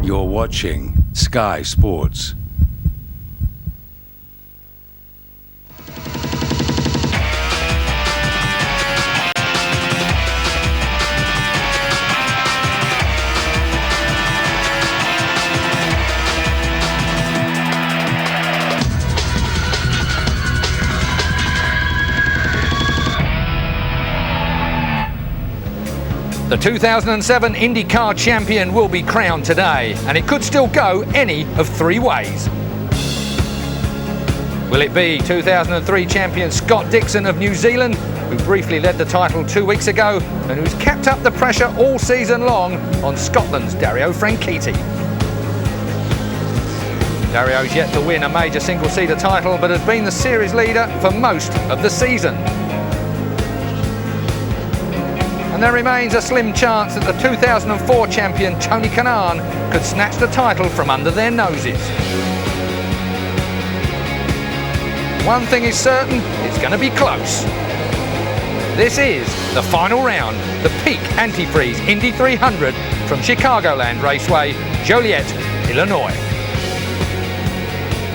You're watching Sky Sports. The 2007 IndyCar champion will be crowned today, and it could still go any of three ways. Will it be 2003 champion Scott Dixon of New Zealand, who briefly led the title 2 weeks ago and who's kept up the pressure all season long on Scotland's Dario Franchitti? Dario's yet to win a major single-seater title, but has been the series leader for most of the season. And there remains a slim chance that the 2004 champion Tony Kanaan could snatch the title from under their noses. One thing is certain, it's going to be close. This is the final round, the peak Antifreeze Indy 300 from Chicagoland Raceway, Joliet, Illinois.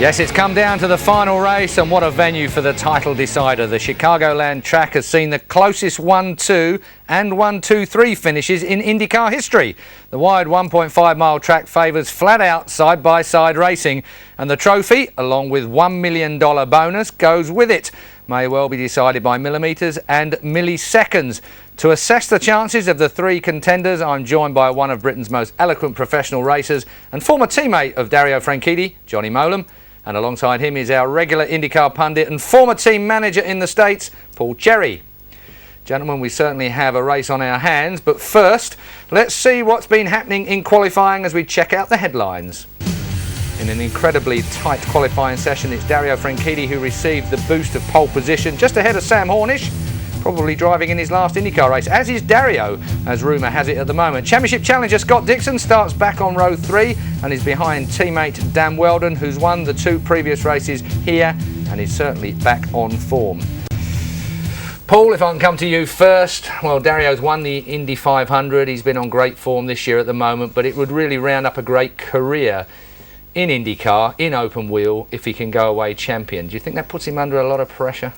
Yes, it's come down to the final race, and what a venue for the title decider. The Chicagoland track has seen the closest 1-2 and 1-2-3 finishes in IndyCar history. The wide 1.5 mile track favours flat-out side-by-side racing, and the trophy, along with $1 million bonus, goes with it. May well be decided by millimetres and milliseconds. To assess the chances of the three contenders, I'm joined by one of Britain's most eloquent professional racers and former teammate of Dario Franchitti, Johnny Molam. And alongside him is our regular IndyCar pundit and former team manager in the States, Paul Cherry. Gentlemen, we certainly have a race on our hands, but first, let's see what's been happening in qualifying as we check out the headlines. In an incredibly tight qualifying session, it's Dario Franchitti who received the boost of pole position just ahead of Sam Hornish, probably driving in his last IndyCar race, as is Dario, as rumour has it at the moment. Championship challenger Scott Dixon starts back on row 3 and is behind teammate Dan Weldon, who's won the 2 previous races here and is certainly back on form. Paul, if I can come to you first. Well, Dario's won the Indy 500. He's been on great form this year at the moment, but it would really round up a great career in IndyCar, in open wheel, if he can go away champion. Do you think that puts him under a lot of pressure?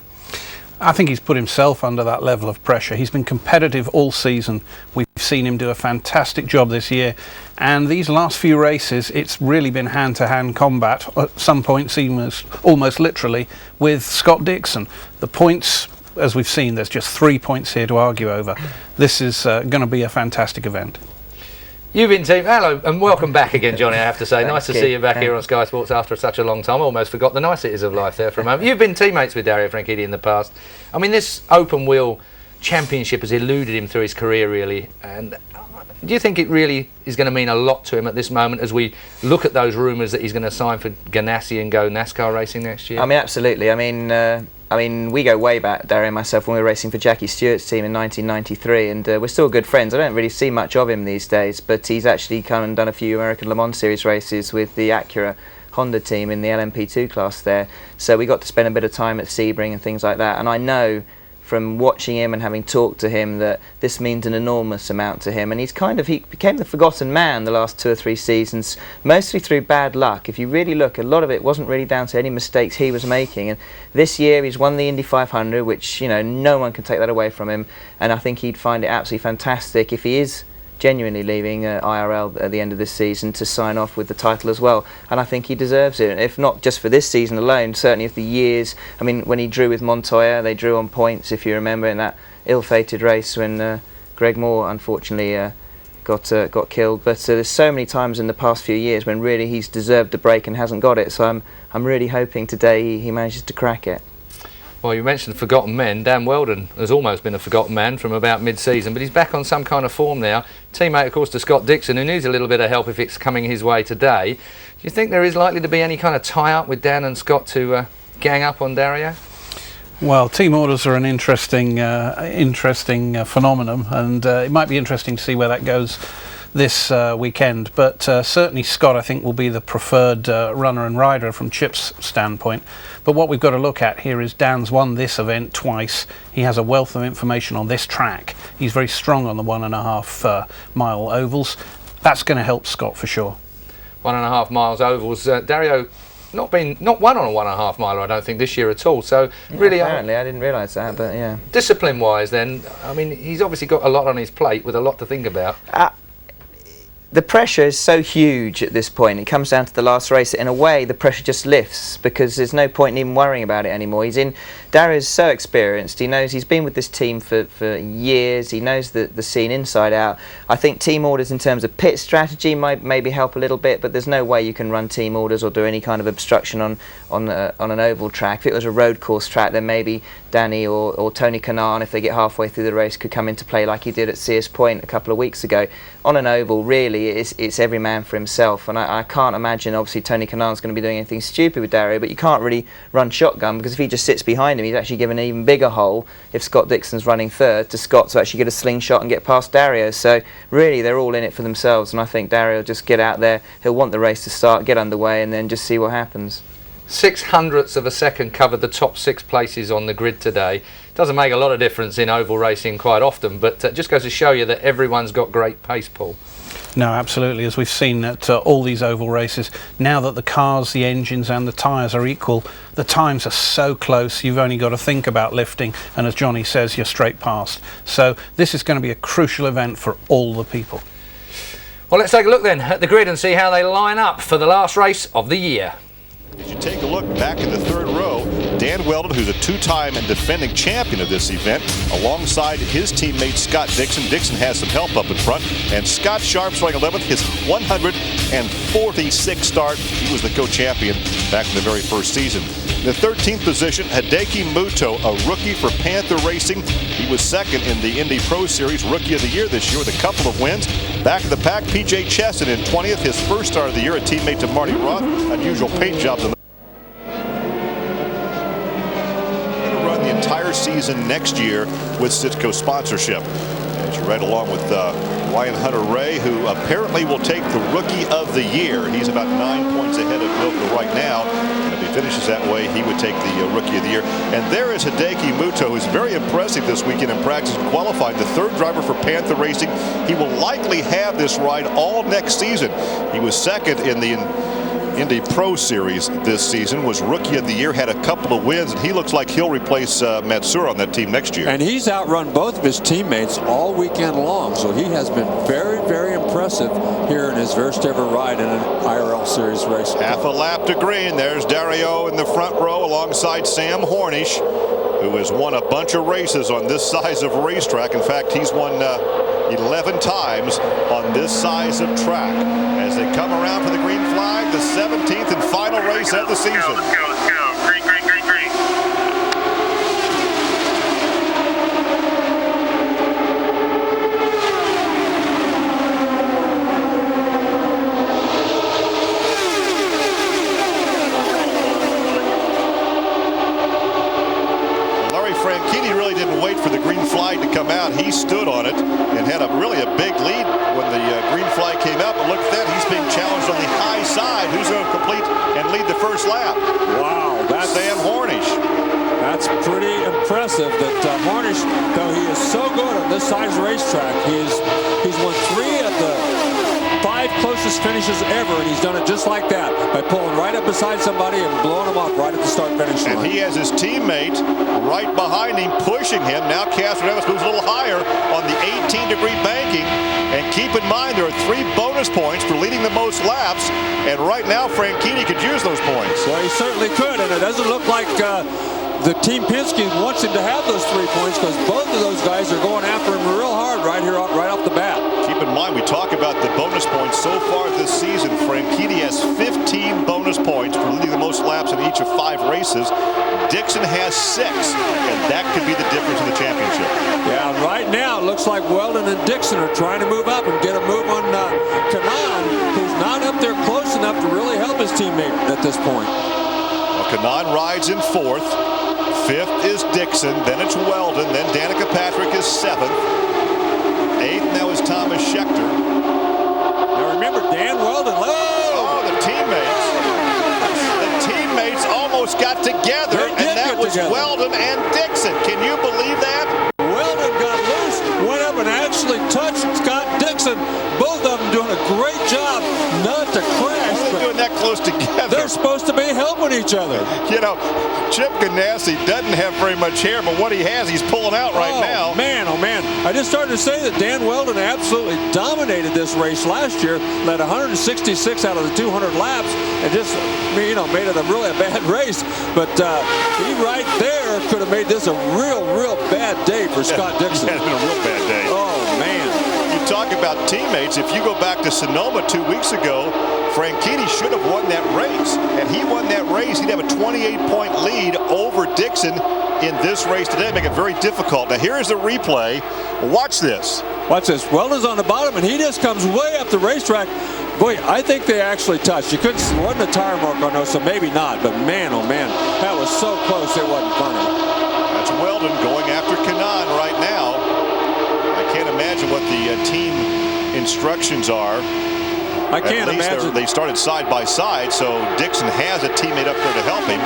I think he's put himself under that level of pressure. He's been competitive all season. We've seen him do a fantastic job this year. And these last few races, it's really been hand-to-hand combat, at some points almost literally, with Scott Dixon. The points, as we've seen, there's just 3 points here to argue over. This is going to be a fantastic event. You've been hello and welcome back again, Johnny, I have to say. Nice to see you back here on Sky Sports after such a long time. Almost forgot the niceties of life there for a moment. You've been teammates with Dario Franchitti in the past. I mean, this open wheel championship has eluded him through his career, really. And do you think it really is going to mean a lot to him at this moment as we look at those rumours that he's going to sign for Ganassi and go NASCAR racing next year? I mean, absolutely. I mean, we go way back, Dario and myself, when we were racing for Jackie Stewart's team in 1993, and we're still good friends. I don't really see much of him these days, but he's actually come and done a few American Le Mans Series races with the Acura Honda team in the LMP2 class there. So we got to spend a bit of time at Sebring and things like that, and I know from watching him and having talked to him that this means an enormous amount to him, and he became the forgotten man the last 2 or 3 seasons, mostly through bad luck. If you really look, a lot of it wasn't really down to any mistakes he was making, and this year he's won the Indy 500, which, you know, no one can take that away from him, and I think he'd find it absolutely fantastic if he is genuinely leaving IRL at the end of this season to sign off with the title as well, and I think he deserves it, if not just for this season alone, certainly of the years. I mean, when he drew with Montoya, they drew on points, if you remember, in that ill-fated race when Greg Moore unfortunately got killed, but there's so many times in the past few years when really he's deserved a break and hasn't got it, so I'm really hoping today he manages to crack it. Well, you mentioned forgotten men. Dan Weldon has almost been a forgotten man from about mid-season, but he's back on some kind of form now. Teammate, of course, to Scott Dixon, who needs a little bit of help if it's coming his way today. Do you think there is likely to be any kind of tie-up with Dan and Scott to gang up on Dario? Well, team orders are an interesting phenomenon, and it might be interesting to see where that goes this weekend, but certainly Scott, I think, will be the preferred runner and rider from Chip's standpoint. But what we've got to look at here is Dan's won this event twice. He has a wealth of information on this track. He's very strong on the 1.5 mile ovals. That's going to help Scott for sure. 1.5 miles ovals. Dario not won on a 1.5 miler, I don't think, this year at all. So really, apparently, I didn't realise that, but yeah. Discipline-wise, then, I mean, he's obviously got a lot on his plate with a lot to think about. The pressure is so huge at this point. It comes down to the last race. In a way, the pressure just lifts because there's no point in even worrying about it anymore. Dario's so experienced. He knows he's been with this team for years. He knows the scene inside out. I think team orders in terms of pit strategy might maybe help a little bit, but there's no way you can run team orders or do any kind of obstruction on an oval track. If it was a road course track, then maybe Danny or Tony Kanaan, if they get halfway through the race, could come into play like he did at Sears Point a couple of weeks ago. On an oval, really, it's every man for himself, and I can't imagine, obviously, Tony Kanaan's going to be doing anything stupid with Dario, but you can't really run shotgun, because if he just sits behind him, he's actually given an even bigger hole, if Scott Dixon's running third, to Scott to actually get a slingshot and get past Dario. So really, they're all in it for themselves, and I think Dario will just get out there, he'll want the race to start, get underway, and then just see what happens. 0.06 of a second covered the top 6 places on the grid today. Doesn't make a lot of difference in oval racing quite often, but just goes to show you that everyone's got great pace, Paul. No, absolutely. As we've seen at all these oval races, now that the cars, the engines and the tyres are equal, the times are so close, you've only got to think about lifting, and as Johnny says, you're straight past. So this is going to be a crucial event for all the people. Well, let's take a look then at the grid and see how they line up for the last race of the year. As you take a look back in the third row, Dan Weldon, who's a two-time and defending champion of this event, alongside his teammate Scott Dixon. Dixon has some help up in front, and Scott Sharp's running 11th, his 146th start. He was the co-champion back in the very first season. In the 13th position, Hideki Muto, a rookie for Panther Racing. He was second in the Indy Pro Series, Rookie of the Year this year with a couple of wins. Back in the pack, PJ Chesson in 20th, his first start of the year, a teammate to Marty Roth. Unusual paint jobs on the run the entire season next year with Citgo sponsorship. As you read along with Ryan Hunter-Ray, who apparently will take the Rookie of the Year. He's about 9 points ahead of Milka right now. And if he finishes that way, he would take the Rookie of the Year. And there is Hideki Muto, who's very impressive this weekend in practice and qualified. The third driver for Panther Racing. He will likely have this ride all next season. He was second in the Indy Pro Series this season, was Rookie of the Year, had a couple of wins, and he looks like he'll replace Matsura on that team next year. And he's outrun both of his teammates all weekend long, so he has been very, very impressive here in his first ever ride in an IRL Series race. Half a lap to green. There's Dario in the front row alongside Sam Hornish, who has won a bunch of races on this size of racetrack. In fact, he's won 11 times on this size of track. As they come around for the green flag, the 17th and final race of the season. Let's go. Green, green, green, green. Franchini really didn't wait for the green flag to come out. He stood on it and had really a big lead when the green flag came out. But look at that, he's being challenged on the high side. Who's going to complete and lead the first lap? Wow, that's Sam Hornish. That's pretty impressive that Hornish, though he is so good on this size racetrack, he's won 3 of the 5 closest finishes ever, and he's done it just like that, by pulling right up beside somebody and blowing him off right at the start-finish line. And he has his teammate right behind him, pushing him. Now Catherine Evans moves a little higher on the 18-degree banking. And keep in mind, there are 3 bonus points for leading the most laps, and right now Franchini could use those points. Well, he certainly could, and it doesn't look like the Team Penske wants him to have those 3 points, because both of those guys are going after him real hard right off the bat. Keep in mind, we talk about the bonus points so far this season. Franchini has 15 bonus points for leading the most laps in each of 5 races. Dixon has 6, and that could be the difference in the championship. Yeah, right now it looks like Weldon and Dixon are trying to move up and get a move on Kanaan, who's not up there close enough to really help his teammate at this point. Well, Kanaan rides in 4th. 5th is Dixon, then it's Weldon, then Danica Patrick is 7th. 8th now is Thomas Schechter. Now remember, Dan Weldon. Oh, the teammates. The teammates almost got together, and that was together. Weldon and Dixon. Can you believe that? Weldon got loose, went up and actually touched Scott Dixon. Both of them doing a great job not to crash supposed to be helping each other. You know, Chip Ganassi doesn't have very much hair, but what he has, he's pulling out right now. Man, oh man. I just started to say that Dan Weldon absolutely dominated this race last year, led 166 out of the 200 laps, and just, made it a really bad race. But he right there could have made this a real bad day for Scott Dixon. It's been a real bad day. Oh, man. You talk about teammates. If you go back to Sonoma 2 weeks ago, Franchitti should have won that race. Had he won that race, he'd have a 28-point lead over Dixon in this race today, make it very difficult. Now, here is the replay. Watch this. Watch this. Weldon's on the bottom, and he just comes way up the racetrack. Boy, I think they actually touched. You couldn't, wasn't a tire mark on those, so maybe not. But man, oh man, that was so close it wasn't funny. That's Weldon going after Kanaan right now. I can't imagine what the team instructions are. I can't imagine. They started side by side, so Dixon has a teammate up there to help him.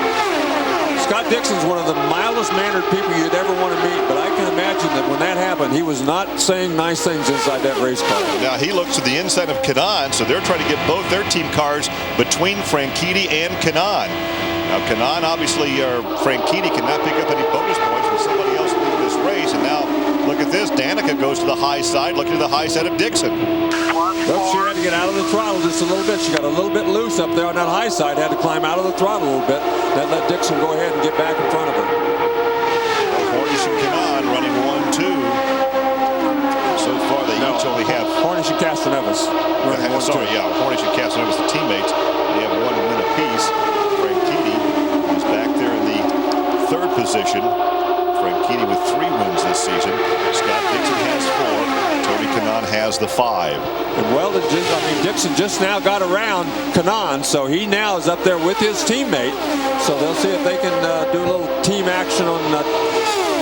Scott Dixon's one of the mildest mannered people you'd ever want to meet, but I can imagine that when that happened, he was not saying nice things inside that race car. Now he looks to the inside of Kanaan, so they're trying to get both their team cars between Franchitti and Kanaan. Now Kanaan, obviously, or Franchitti cannot pick up any bonus points with somebody else leading this race, and now look at this. Danica goes to the high side, looking to the high side of Dixon. Well, she had to get out of the throttle just a little bit. She got a little bit loose up there on that high side, had to climb out of the throttle a little bit. That let Dixon go ahead and get back in front of her. Hornish and Kanaan running 1-2. So far, they each only have... Hornish and Castanevis running 1-2. Sorry, yeah, Hornish and Castanevis, the teammates, they have one win apiece. Franchitti is back there in the third position. Franchitti with 3 wins this season. Scott Dixon has 4. Tony Kanaan has the 5. And Weldon, Dixon just now got around Kanaan, so he now is up there with his teammate. So they'll see if they can do a little team action on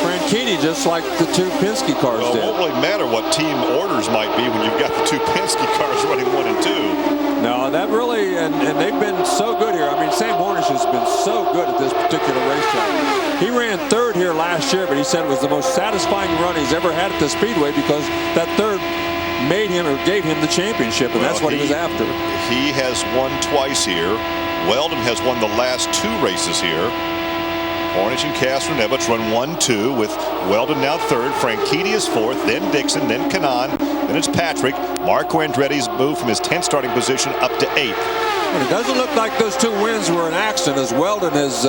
Franchitti, just like the 2 Penske cars did. It won't really matter what team orders might be when you've got the 2 Penske cars running 1 and 2. No, that really, and they've been so good here. Sam Hornish has been so good at this particular racetrack. He ran 3rd here last year, but he said it was the most satisfying run he's ever had at the Speedway because that 3rd made him or gave him the championship, and that's what he was after. He has won twice here. Weldon has won the last 2 races here. Hornish and Castroneves run 1-2 with Weldon now 3rd. Franchitti is 4th, then Dixon, then Kanaan, then it's Patrick. Marco Andretti's moved from his 10th starting position up to 8th. But it doesn't look like those 2 wins were an accident, as Weldon has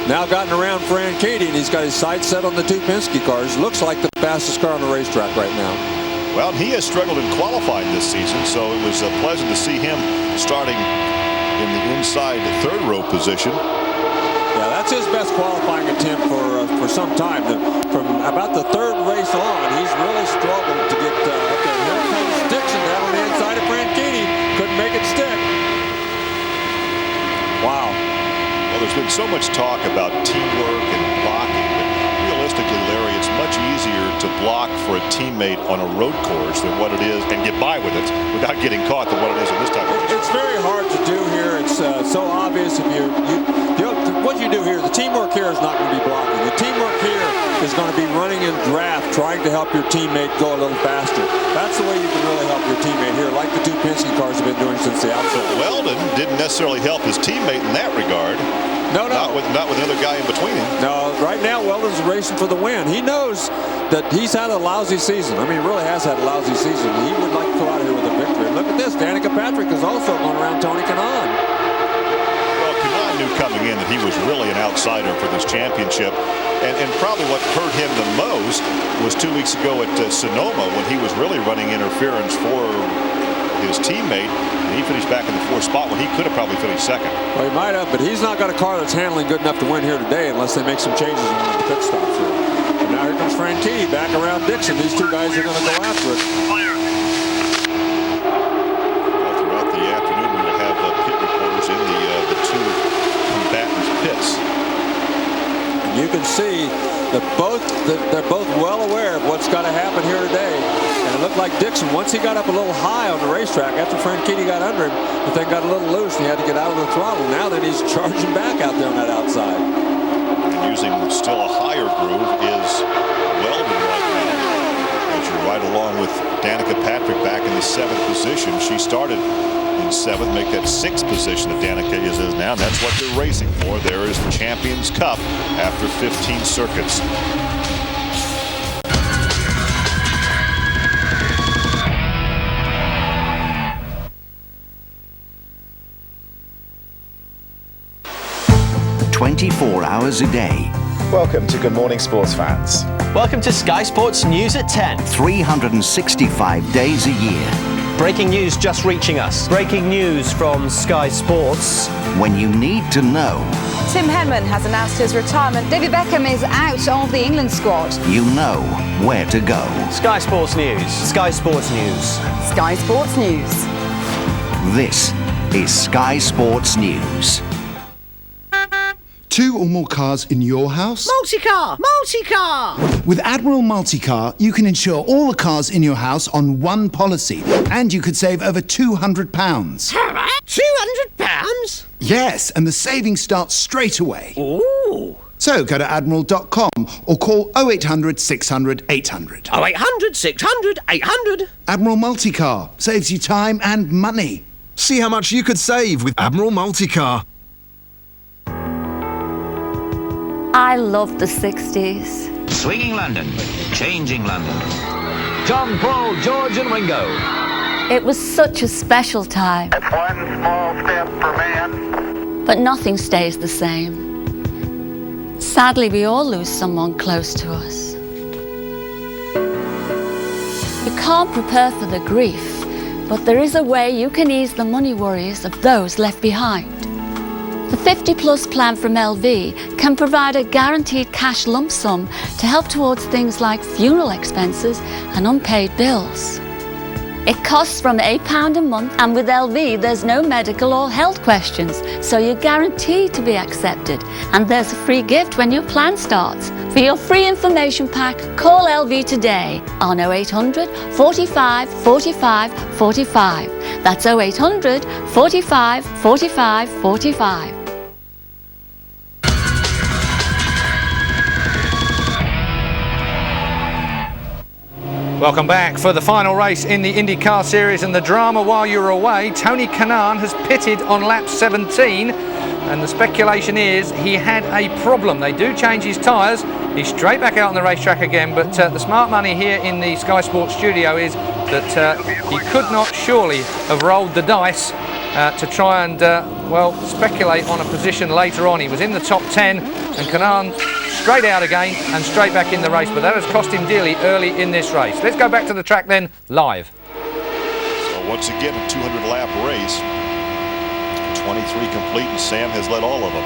now gotten around Franchitti, and he's got his sights set on the 2 Penske cars. Looks like the fastest car on the racetrack right now. Well, he has struggled in qualifying this season, so it was pleasant to see him starting in the inside 3rd row position. Yeah, that's his best qualifying attempt for some time. From about the 3rd race on, he's really struggled to get up there. Here comes Dixon down on the inside of Franchitti. Couldn't make it stick. Wow. Well, there's been so much talk about teamwork and blocking, but realistically, Larry, it's much easier to block for a teammate on a road course than what it is, and get by with it without getting caught, than what it is in this type of race. It's very hard to do here. It's so obvious. What you do here, the teamwork here is not going to be blocking. The teamwork here is going to be running in draft, trying to help your teammate go a little faster. That's the way you can really help your teammate here, like the 2 Penske cars have been doing since the outset. Weldon didn't necessarily help his teammate in that regard. No. Not with the other guy in between him. No, right now Weldon's racing for the win. He knows that he's had a lousy season. He really has had a lousy season. He would like to go out here with a victory. And look at this. Danica Patrick is also going around Tony Kanaan. Well, Kanaan knew coming in that he was really an outsider for this championship. And probably what hurt him the most was 2 weeks ago at Sonoma, when he was really running interference for his teammate, and he finished back in the 4th spot when he could have probably finished 2nd. Well, he might have, but he's not got a car that's handling good enough to win here today unless they make some changes in the pit stops here. And now here comes Franchitti back around Dixon. These 2 guys are going to go after it. Clear. Well, throughout the afternoon, we will have pit reporters in the 2 combatants' pits. And you can see that they're both well aware of what's got to happen here today. And it looked like Dixon, once he got up a little high on the racetrack, after Franchitti got under him, the thing got a little loose and he had to get out of the throttle. Now then he's charging back out there on that outside. And using still a higher groove is Weldon right now. As you're right along with Danica Patrick back in the 7th position. She started in 7th, make that 6th position that Danica is now. And that's what they're racing for. There is the Champions Cup after 15 circuits. "24 hours a day, Welcome to Good Morning Sports fans. Welcome to Sky Sports News at 10. 365 days a year. Breaking news just reaching us. Breaking news from Sky Sports. When you need to know, Tim Henman has announced his retirement. David Beckham is out of the England squad. you know where to go. Sky Sports News. Sky Sports News. Sky Sports News. This is Sky Sports News. 2 or more cars in your house? Multi-car! Multi-car! With Admiral Multi-Car, you can insure all the cars in your house on one policy, and you could save over £200. £200? Yes, and the savings starts straight away. Ooh! So go to admiral.com or call 0800 600 800. 0800 600 800. Admiral Multi-Car saves you time and money. See how much you could save with Admiral Multi-Car. I love the 60s. Swinging London, changing London. John, Paul, George and Ringo. It was such a special time. That's one small step for man. But nothing stays the same. Sadly, we all lose someone close to us. You can't prepare for the grief, but there is a way you can ease the money worries of those left behind. The 50 Plus plan from LV can provide a guaranteed cash lump sum to help towards things like funeral expenses and unpaid bills. It costs from £8 a month, and with LV there's no medical or health questions, so you're guaranteed to be accepted. And there's a free gift when your plan starts. For your free information pack, call LV today on 0800 45 45 45. That's 0800 45 45 45. Welcome back for the final race in the IndyCar Series, and the drama while you're away. Tony Kanaan has pitted on lap 17, and the speculation is he had a problem. They do change his tyres. He's straight back out on the racetrack again, but the smart money here in the Sky Sports studio is that he could not surely have rolled the dice to try and, speculate on a position later on. He was in the top 10, and Kanaan straight out again and straight back in the race, but that has cost him dearly early in this race. Let's go back to the track then, live. So once again, a 200-lap race. 23 complete, and Sam has led all of them.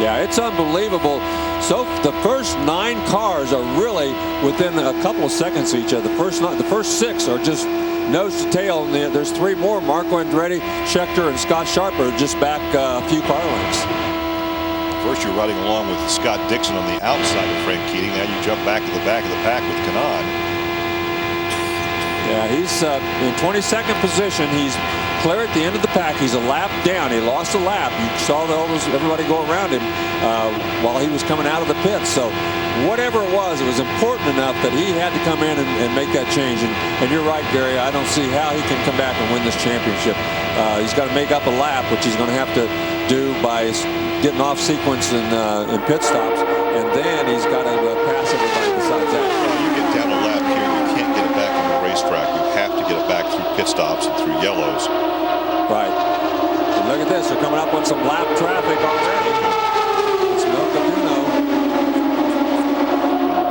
Yeah, it's unbelievable. So the first 9 cars are really within a couple of seconds of each other. The first 6 are just nose to tail, and there's 3 more. Marco Andretti, Scheckter, and Scott Sharp are just back a few car lengths. First, you're riding along with Scott Dixon on the outside of Frank Keating. Now you jump back to the back of the pack with Kanaan. Yeah, he's in 22nd position. He's clear at the end of the pack. He's a lap down. He lost a lap. You saw everybody go around him while he was coming out of the pits. So whatever it was important enough that he had to come in and make that change. And you're right, Gary. I don't see how he can come back and win this championship. He's got to make up a lap, which he's going to have to do by getting off sequence in pit stops. And then he's got to pass everybody besides that. Well, you get down a lap here, you can't get it back on the racetrack. You have to get it back through pit stops and through yellows. Right. And look at this. They're coming up on some lap traffic already. It's milk of you know.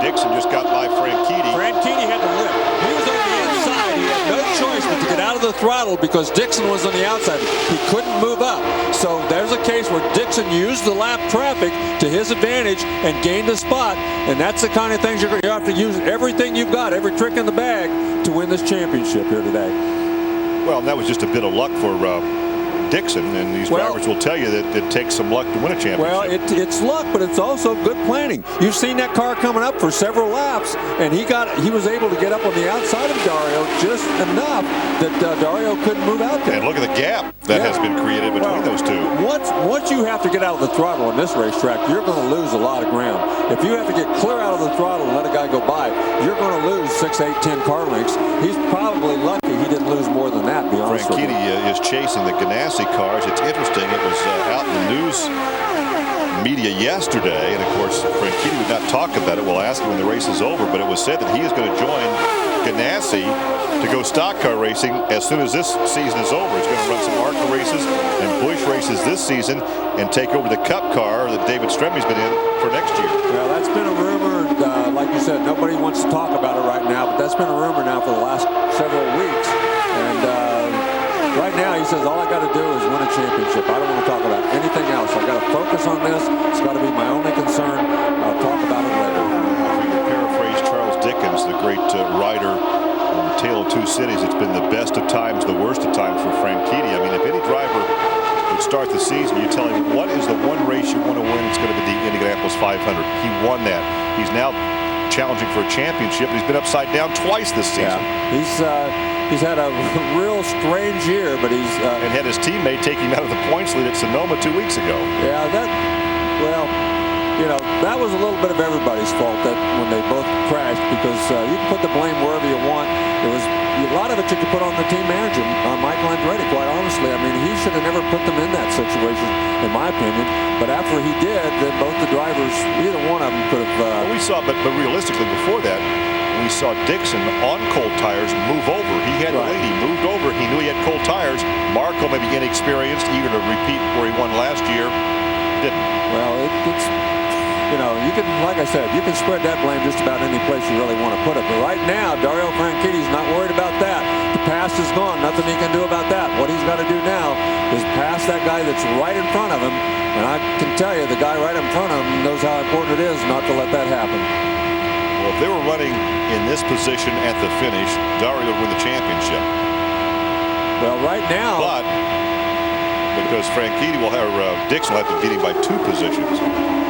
Dixon just got by Frank Keating. Frank Keating had to lift. He was on the inside. He had no choice but to get out of the throttle because Dixon was on the outside. He couldn't move up. So there's a case where Dixon used the lap traffic to his advantage and gained a spot. And that's the kind of things you have to use everything you've got, every trick in the bag to win this championship here today. Well, that was just a bit of luck for Dixon, and these drivers will tell you that it takes some luck to win a championship. Well, it's luck, but it's also good planning. You've seen that car coming up for several laps, and he was able to get up on the outside of Dario just enough that Dario couldn't move out there. And look at the gap that has been created between those two. Once you have to get out of the throttle on this racetrack, you're going to lose a lot of ground. If you have to get clear out of the throttle and let a guy go by, you're going to lose 6, 8, 10 car lengths. He's probably lucky he didn't lose more than that to be honest with you. Franchitti is chasing the Ganassi cars. It's interesting. It was out in the news media yesterday, and of course Franchitti would not talk about it. We'll ask him when the race is over, but it was said that he is going to join Ganassi to go stock car racing as soon as this season is over. He's going to run some ARCA races and Busch races this season and take over the Cup car that David Stremmy's been in for next year. Well, that's been a rumor, and like you said, nobody wants to talk about it right now, but that's been a rumor now for the last several weeks. And right now he says, all I got to do is win a championship. I don't want to talk about anything else. I got to focus on this. It's got to be my only concern. I'll talk about it later. To paraphrase Charles Dickens, the great writer on The Tale of Two Cities, it's been the best of times, the worst of times for Franchitti. I mean, if any driver would start the season, you tell him, what is the one race you want to win? It's going to be the Indianapolis 500. He won that. He's now challenging for a championship. He's been upside down twice this season. Yeah. He's had a real strange year, but he's... and had his teammate take him out of the points lead at Sonoma 2 weeks ago. Yeah, that was a little bit of everybody's fault that when they both crashed, because you can put the blame wherever you want. There was a lot of it you could put on the team manager, Michael Andretti, quite honestly. I mean, he should have never put them in that situation, in my opinion. But after he did, then both the drivers, either one of them could have... Well, we saw, but realistically before that, we saw Dixon on cold tires move over. He had the lead. He moved over. He knew he had cold tires. Marco may be inexperienced, eager to repeat where he won last year. Didn't. Well, it's... you can, like I said, you can spread that blame just about any place you really want to put it. But right now, Dario Franchitti's not worried about that. The past is gone. Nothing he can do about that. What he's got to do now is pass that guy that's right in front of him. And I can tell you, the guy right in front of him knows how important it is not to let that happen. Well, if they were running in this position at the finish, Dario would win the championship. Well, right now... But because Franchitti will have, Dixon will have to beat him by 2 positions.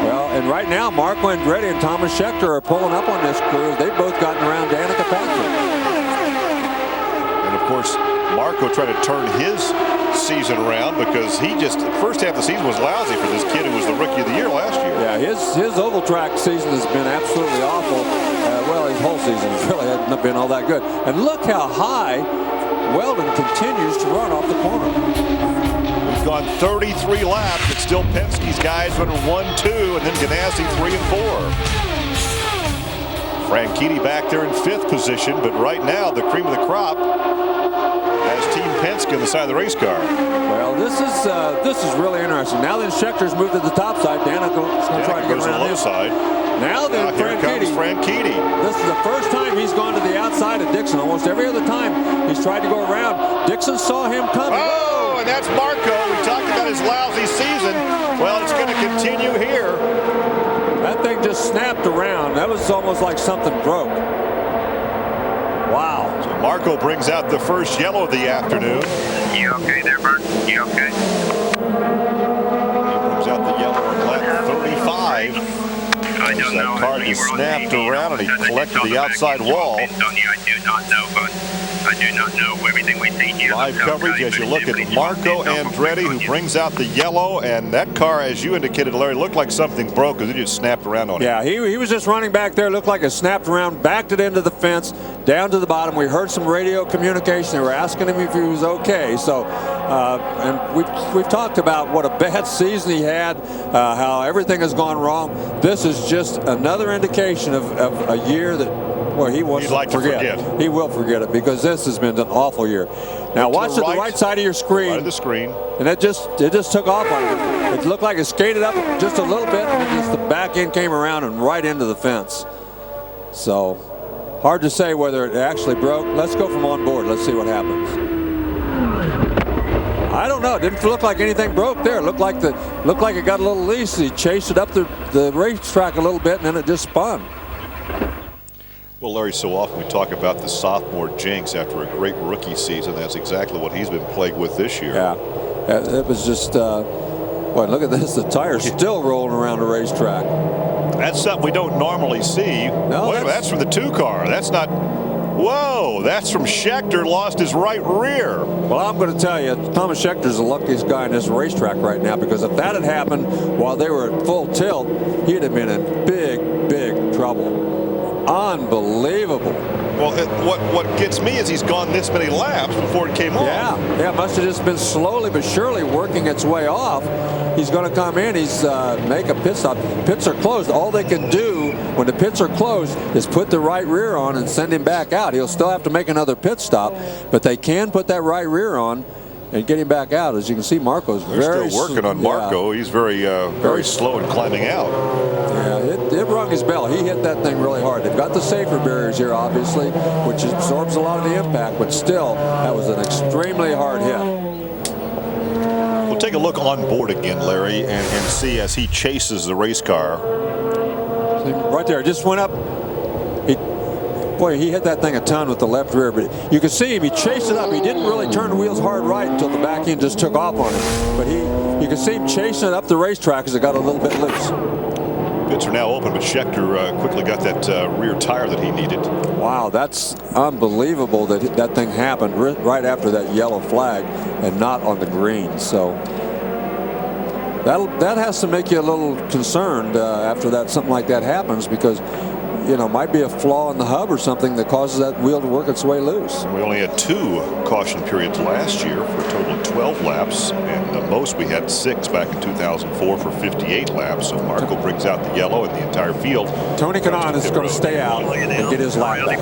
Well, and right now, Marco Andretti and Thomas Scheckter are pulling up on this crew. They've both gotten around Danica Patrick. And of course, Marco tried to turn his season around because he just, the first half of the season was lousy for this kid who was the Rookie of the Year last year. Yeah, his oval track season has been absolutely awful. Well, his whole season really hasn't been all that good. And look how high Weldon continues to run off the corner. We've gone 33 laps. It's still Penske's guys running 1-2, and then Ganassi 3 and 4. Franchitti back there in 5th position, but right now the cream of the crop has Team Penske on the side of the race car. Well, this is really interesting. Now that Schecter's moved to the top side, Danica's going to try to get around the low side. Now then, Franchitti. This is the first time he's gone to the outside of Dixon. Almost every other time he's tried to go around. Dixon saw him coming. Oh, and that's Marco. We talked about his lousy season. Well, it's going to continue here. That thing just snapped around. That was almost like something broke. Wow. So Marco brings out the first yellow of the afternoon. You okay there, Bert? You okay? He brings out the yellow on lap 35. I don't know. That car just snapped around and he collected the outside wall. I do not know, but I do not know everything we see here. Live coverage as you look at Marco Andretti, who brings out the yellow, and that car, as you indicated, Larry, looked like something broke because it just snapped around on it. Yeah, he was just running back there, looked like it snapped around, backed it into the fence, down to the bottom. We heard some radio communication. They were asking him if he was okay. So, and we've talked about what a bad season he had, how everything has gone wrong. This is just another indication of a year that, well, he wants to forget. He will forget it because this has been an awful year. Now watch the right side of your screen. Right of the screen. And it just took off on him. It looked like it skated up just a little bit, and just the back end came around and right into the fence. So hard to say whether it actually broke. Let's go from on board. Let's see what happens. I don't know. It didn't look like anything broke there. It looked like it got a little loose. He chased it up the racetrack a little bit, and then it just spun. Well, Larry, so often we talk about the sophomore jinx after a great rookie season. That's exactly what he's been plagued with this year. Yeah, it was just, boy, look at this. The tire's still rolling around the racetrack. That's something we don't normally see. No, that's from the 2 car. That's not, whoa, that's from Scheckter, lost his right rear. Well, I'm going to tell you, Thomas Schecter's the luckiest guy in this racetrack right now, because if that had happened while they were at full tilt, he'd have been in big, big trouble. Unbelievable. Well, what gets me is he's gone this many laps before it came off. Yeah, it must have just been slowly but surely working its way off. He's going to come in, he's make a pit stop. Pits are closed. All they can do when the pits are closed is put the right rear on and send him back out. He'll still have to make another pit stop, but they can put that right rear on and get him back out. As you can see, Marco's They're still working on Marco. He's very slow in climbing out. Yeah, it rung his bell. He hit that thing really hard. They've got the safer barriers here, obviously, which absorbs a lot of the impact, but still, that was an extremely hard hit. We'll take a look on board again, Larry, and see as he chases the race car. Right there, just went up. Boy, he hit that thing a ton with the left rear, but you can see him. He chased it up. He didn't really turn the wheels hard right until the back end just took off on him. But you can see him chasing it up the racetrack as it got a little bit loose. Pits are now open, but Scheckter quickly got that rear tire that he needed. Wow, that's unbelievable that that thing happened right after that yellow flag and not on the green. So that has to make you a little concerned after something like that happens, because might be a flaw in the hub or something that causes that wheel to work its way loose. We only had 2 caution periods last year for a total of 12 laps, and the most we had 6 back in 2004 for 58 laps. So Marco brings out the yellow, and the entire field. Tony Kanaan is going to stay out and get his lap back.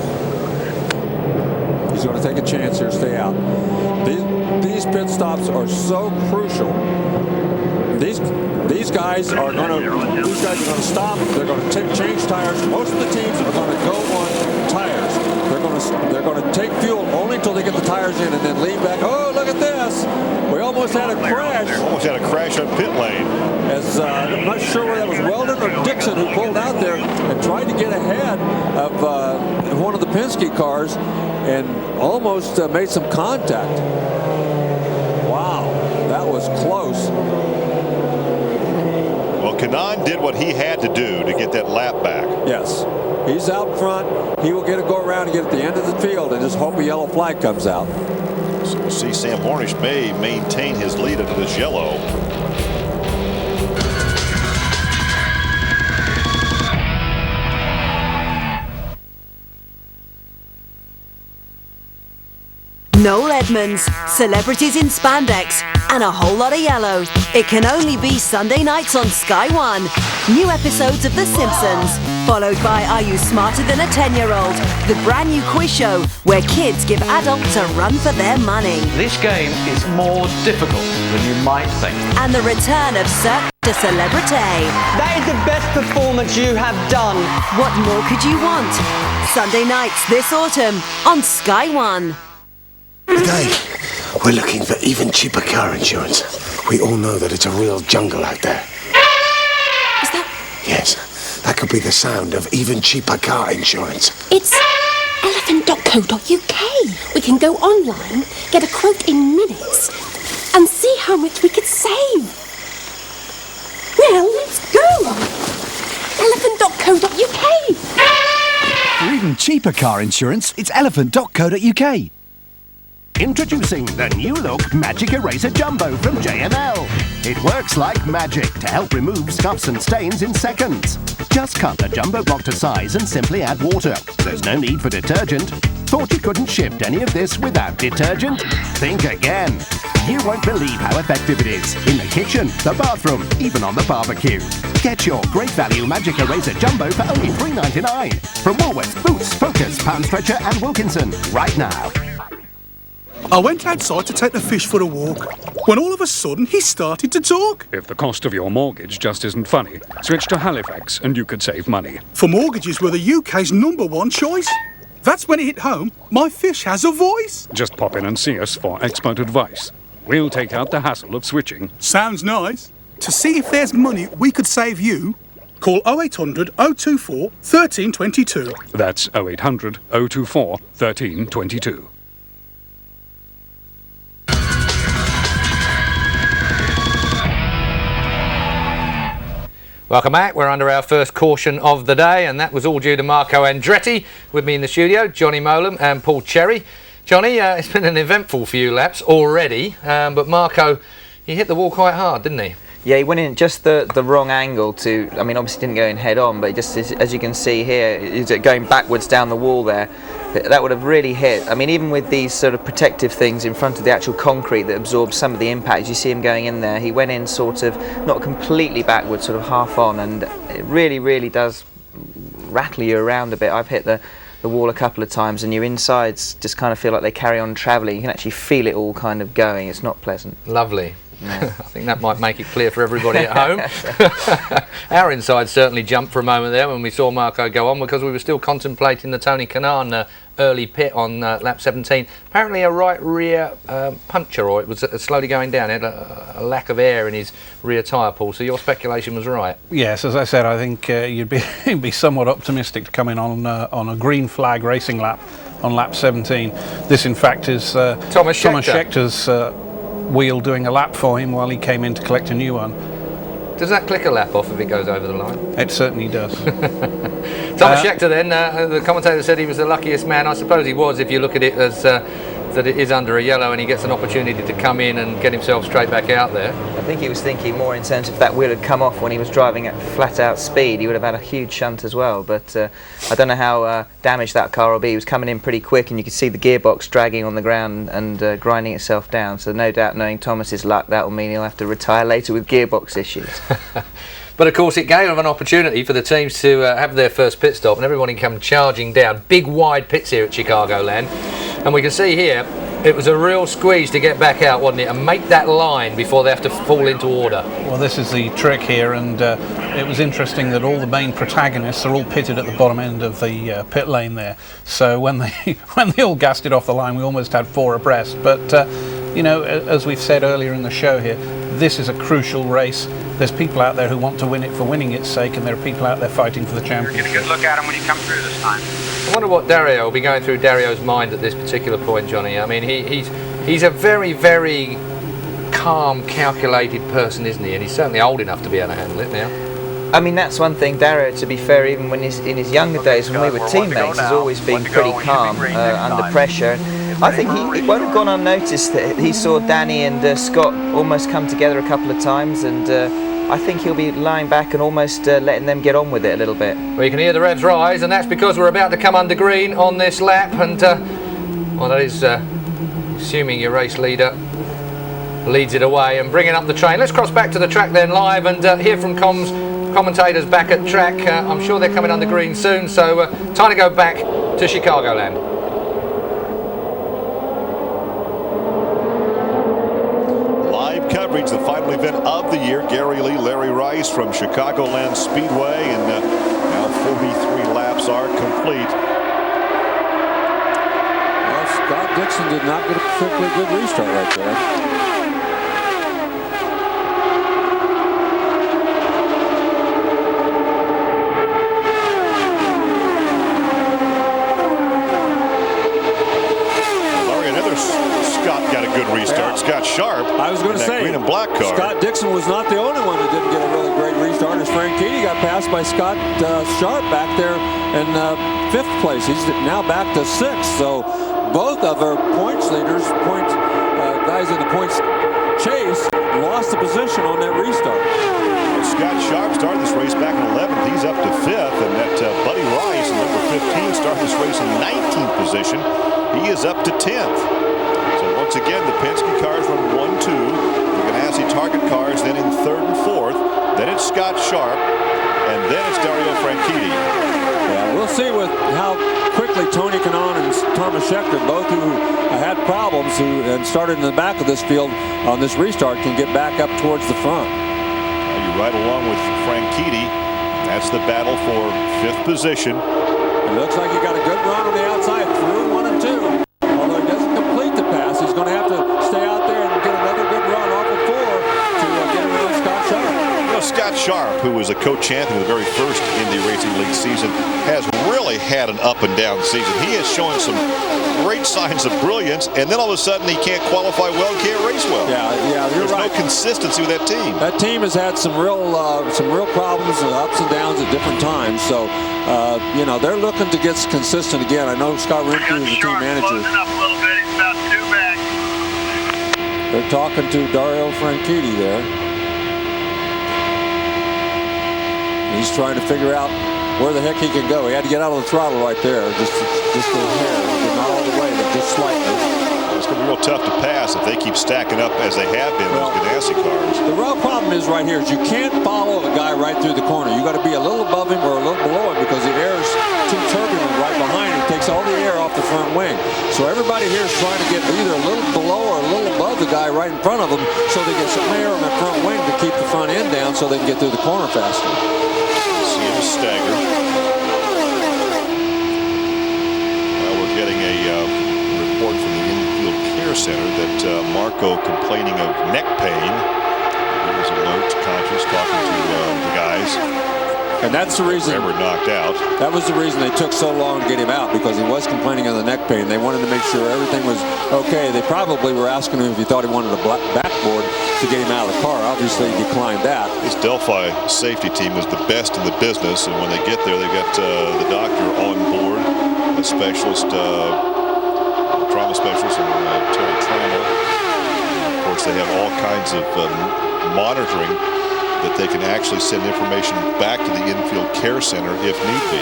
He's going to take a chance here, stay out. These pit stops are so crucial. These guys are going to stop. They're going to change tires. Most of the teams are going to go on tires. They're going to take fuel only until they get the tires in and then leave back. Oh, look at this! We almost had a crash. Almost had a crash on pit lane. As I'm not sure whether that was Weldon or Dixon who pulled out there and tried to get ahead of one of the Penske cars and almost made some contact. Wow, that was close. Well, Kanaan did what he had to do to get that lap back. Yes. He's out front. He will get a go around and get at the end of the field and just hope a yellow flag comes out. So we'll see Sam Hornish may maintain his lead into this yellow. Noel Edmonds, celebrities in spandex, and a whole lot of yellow. It can only be Sunday nights on Sky One. New episodes of The Simpsons, followed by Are You Smarter Than a 10-Year-Old? The brand new quiz show where kids give adults a run for their money. This game is more difficult than you might think. And the return of Cirque du Celebrité. That is the best performance you have done. What more could you want? Sunday nights this autumn on Sky One. Today, we're looking for even cheaper car insurance. We all know that it's a real jungle out there. Is that? Yes, that could be the sound of even cheaper car insurance. It's elephant.co.uk. We can go online, get a quote in minutes, and see how much we could save. Well, let's go. Elephant.co.uk. For even cheaper car insurance, it's elephant.co.uk. Introducing the new look Magic Eraser Jumbo from JML. It works like magic to help remove scuffs and stains in seconds. Just cut the jumbo block to size and simply add water. There's no need for detergent. Thought you couldn't shift any of this without detergent? Think again. You won't believe how effective it is. In the kitchen, the bathroom, even on the barbecue. Get your great value Magic Eraser Jumbo for only $3.99 from Woolworths, Boots, Focus, Pound Stretcher and Wilkinson right now. I went outside to take the fish for a walk, when all of a sudden he started to talk. If the cost of your mortgage just isn't funny, switch to Halifax and you could save money. For mortgages were the UK's #1 choice. That's when it hit home, my fish has a voice. Just pop in and see us for expert advice. We'll take out the hassle of switching. Sounds nice. To see if there's money we could save you, call 0800 024 1322. That's 0800 024 1322. Welcome back. We're under our first caution of the day, and that was all due to Marco Andretti. With me in the studio, Johnny Molam and Paul Cherry. Johnny, it's been an eventful few laps already, but Marco, he hit the wall quite hard, didn't he? Yeah, he went in just the wrong angle to, I mean, obviously didn't go in head on, but just as you can see here, is going backwards down the wall there. That would have really hit. I mean, even with these sort of protective things in front of the actual concrete that absorbs some of the impact, you see him going in there. He went in sort of not completely backwards, sort of half on, and it really, really does rattle you around a bit. I've hit the wall a couple of times, and your insides just kind of feel like they carry on travelling. You can actually feel it all kind of going. It's not pleasant. Lovely. Yeah. I think that might make it clear for everybody at home. Our insides certainly jumped for a moment there when we saw Marco go on, because we were still contemplating the Tony Kanaan early pit on lap 17. Apparently a right rear puncture, or it was slowly going down. He had a lack of air in his rear tyre, Paul, so your speculation was right. Yes, as I said, I think you'd be somewhat optimistic to come in on a green flag racing lap on lap 17. This in fact is Thomas Schechter's wheel doing a lap for him while he came in to collect a new one. Does that click a lap off if it goes over the line? It certainly does. Thomas Schechter then, the commentator said he was the luckiest man. I suppose he was, if you look at it as that it is under a yellow and he gets an opportunity to come in and get himself straight back out there. I think he was thinking more in terms of that wheel had come off when he was driving at flat out speed. He would have had a huge shunt as well, but I don't know how damaged that car will be. He was coming in pretty quick and you could see the gearbox dragging on the ground and grinding itself down, so no doubt, knowing Thomas's luck, that will mean he'll have to retire later with gearbox issues. But of course it gave them an opportunity for the teams to have their first pit stop, and everybody come charging down. Big wide pits here at Chicagoland, and we can see here it was a real squeeze to get back out, wasn't it, and make that line before they have to fall into order. Well, this is the trick here, and it was interesting that all the main protagonists are all pitted at the bottom end of the pit lane there. So when they all gassed it off the line, we almost had 4 abreast. But you know, as we've said earlier in the show here, this is a crucial race. There's people out there who want to win it for winning its sake, and there are people out there fighting for the championship. Get a good look at him when you come through this time. I wonder what Dario will be going through Dario's mind at this particular point, Johnny. I mean, he's a very, very calm, calculated person, isn't he? And he's certainly old enough to be able to handle it now. I mean, that's one thing, Dario, to be fair, even when in his younger days when we were teammates, has always been pretty calm under pressure. I think it won't have gone unnoticed that he saw Danny and Scott almost come together a couple of times, and I think he'll be lying back and almost letting them get on with it a little bit. Well, you can hear the revs rise, and that's because we're about to come under green on this lap, and well, that is assuming your race leader leads it away and bringing up the train. Let's cross back to the track then live and hear from commentators back at track. I'm sure they're coming under green soon, so time to go back to Chicagoland. Coverage, the final event of the year. Gary Lee, Larry Rice from Chicagoland Speedway, and now 43 laps are complete. Well, Scott Dixon did not get a particularly good restart right there. Restart. Scott Sharp. I was going to say, green and black car. Scott Dixon was not the only one who didn't get a really great restart, as Frank Keaty got passed by Scott Sharp back there in 5th place. He's now back to 6th. So both of our points leaders, guys in the points chase, lost the position on that restart. Well, Scott Sharp started this race back in 11th. He's up to 5th, and that Buddy Rice, number 15, started this race in 19th position. He is up to 10th. Once again, the Penske cars run 1-2. The Ganassi Target cars then in 3rd and 4th. Then it's Scott Sharp, and then it's Dario Franchitti. Yeah, we'll see with how quickly Tony Kanaan and Thomas Schechter, both who had problems and started in the back of this field on this restart, can get back up towards the front. You're right along with Franchitti. That's the battle for 5th position. It looks like he got a good run on the outside through 1 and 2. Although he doesn't complete the pass, he's going to have to stay out there and get another good run off of 4 to get around Scott Sharp. Well, Scott Sharp, who was a co-champion of the very first Indy Racing League season, has really had an up and down season. He is showing some great signs of brilliance, and then all of a sudden he can't qualify well, can't race well. Yeah, you're right. There's no consistency with that team. That team has had some real problems and ups and downs at different times. So, you know, they're looking to get consistent again. I know Scott Rimke is the team manager. They're talking to Dario Franchitti there. He's trying to figure out where the heck he can go. He had to get out of the throttle right there, just a hair, but not all the way, but just slightly. It's going to be real tough to pass if they keep stacking up as they have been, those Ganassi cars. The real problem is right here is you can't follow a guy right through the corner. You got to be a little above him or a little below him because the air is too turbulent right behind him. It takes all the air off the front wing. So everybody here is trying to get either a little below or a little above the guy right in front of them so they get some air on the front wing to keep the front end down so they can get through the corner faster. See him stagger. Now we're getting a report from the infield care center that Marco complaining of neck pain. He was alert, conscious, talking to the guys. And that's the reason. Remember, knocked out. That was the reason they took so long to get him out, because he was complaining of the neck pain. They wanted to make sure everything was okay. They probably were asking him if he thought he wanted a backboard to get him out of the car. Obviously, he declined that. This Delphi safety team is the best in the business, and when they get there, they've got the doctor on board, a specialist, trauma specialist, and Terry Trammell. Of course, they have all kinds of monitoring that they can actually send information back to the infield care center if need be.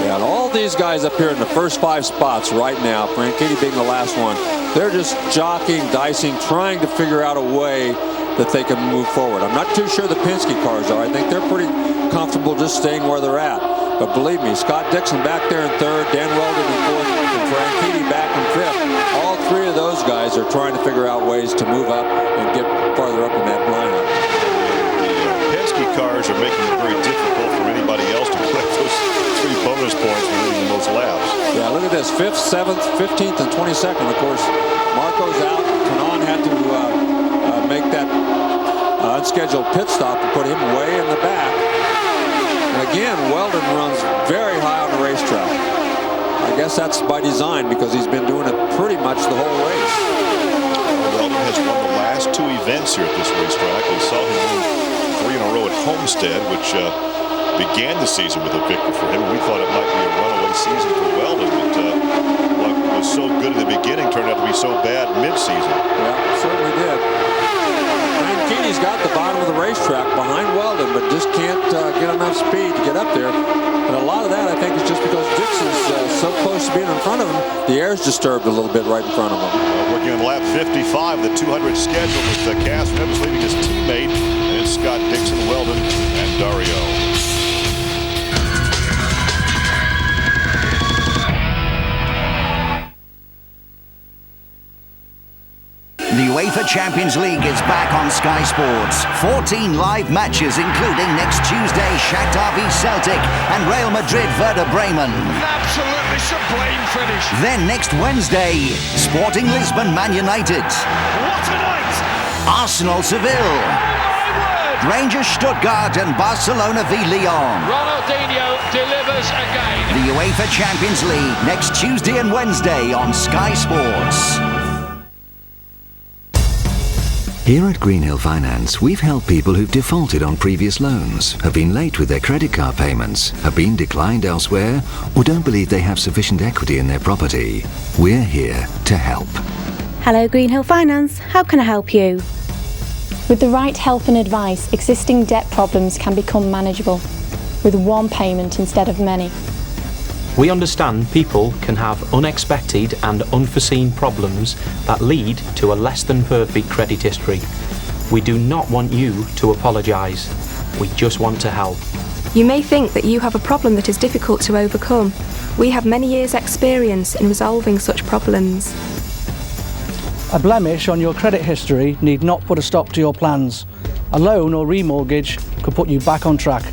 Yeah, and all these guys up here in the first 5 spots right now, Franchitti being the last one, they're just jockeying, dicing, trying to figure out a way that they can move forward. I'm not too sure the Penske cars are. I think they're pretty comfortable just staying where they're at. But believe me, Scott Dixon back there in 3rd, Dan Weldon in 4th, and Franchitti back in 5th. All 3 of those guys are trying to figure out ways to move up and get farther up in that lineup. Cars are making it very difficult for anybody else to collect those 3 bonus points for leading the most laps. Yeah, look at this, 5th, 7th, 15th, and 22nd. Of course, Marco's out. Kanon had to make that unscheduled pit stop and put him way in the back. And again, Weldon runs very high on the racetrack. I guess that's by design because he's been doing it pretty much the whole race. Weldon has won the last 2 events here at this racetrack. We saw him win 3 in a row at Homestead, which began the season with a victory for him. And we thought it might be a runaway season for Weldon, but what was so good in the beginning turned out to be so bad mid-season. Yeah, certainly did. Frankitti's got the bottom of the racetrack behind Weldon, but just can't get enough speed to get up there. And a lot of that, I think, is just because Dixon's so close to being in front of him, the air's disturbed a little bit right in front of him. Working on lap 55, the 200 schedule with Cass Evans leaving his teammate. It's Scott Dixon, Weldon, and Dario. The UEFA Champions League is back on Sky Sports. 14 live matches, including next Tuesday, Shakhtar v Celtic and Real Madrid Werder Bremen. Absolutely sublime finish. Then next Wednesday, Sporting Lisbon Man United. What a night! Arsenal Seville. Rangers Stuttgart and Barcelona v Lyon. Ronaldinho delivers again. The UEFA Champions League next Tuesday and Wednesday on Sky Sports. Here at Greenhill Finance, we've helped people who've defaulted on previous loans, have been late with their credit card payments, have been declined elsewhere, or don't believe they have sufficient equity in their property. We're here to help. Hello, Greenhill Finance. How can I help you? With the right help and advice, existing debt problems can become manageable with one payment instead of many. We understand people can have unexpected and unforeseen problems that lead to a less than perfect credit history. We do not want you to apologise. We just want to help. You may think that you have a problem that is difficult to overcome. We have many years' experience in resolving such problems. A blemish on your credit history need not put a stop to your plans. A loan or remortgage could put you back on track.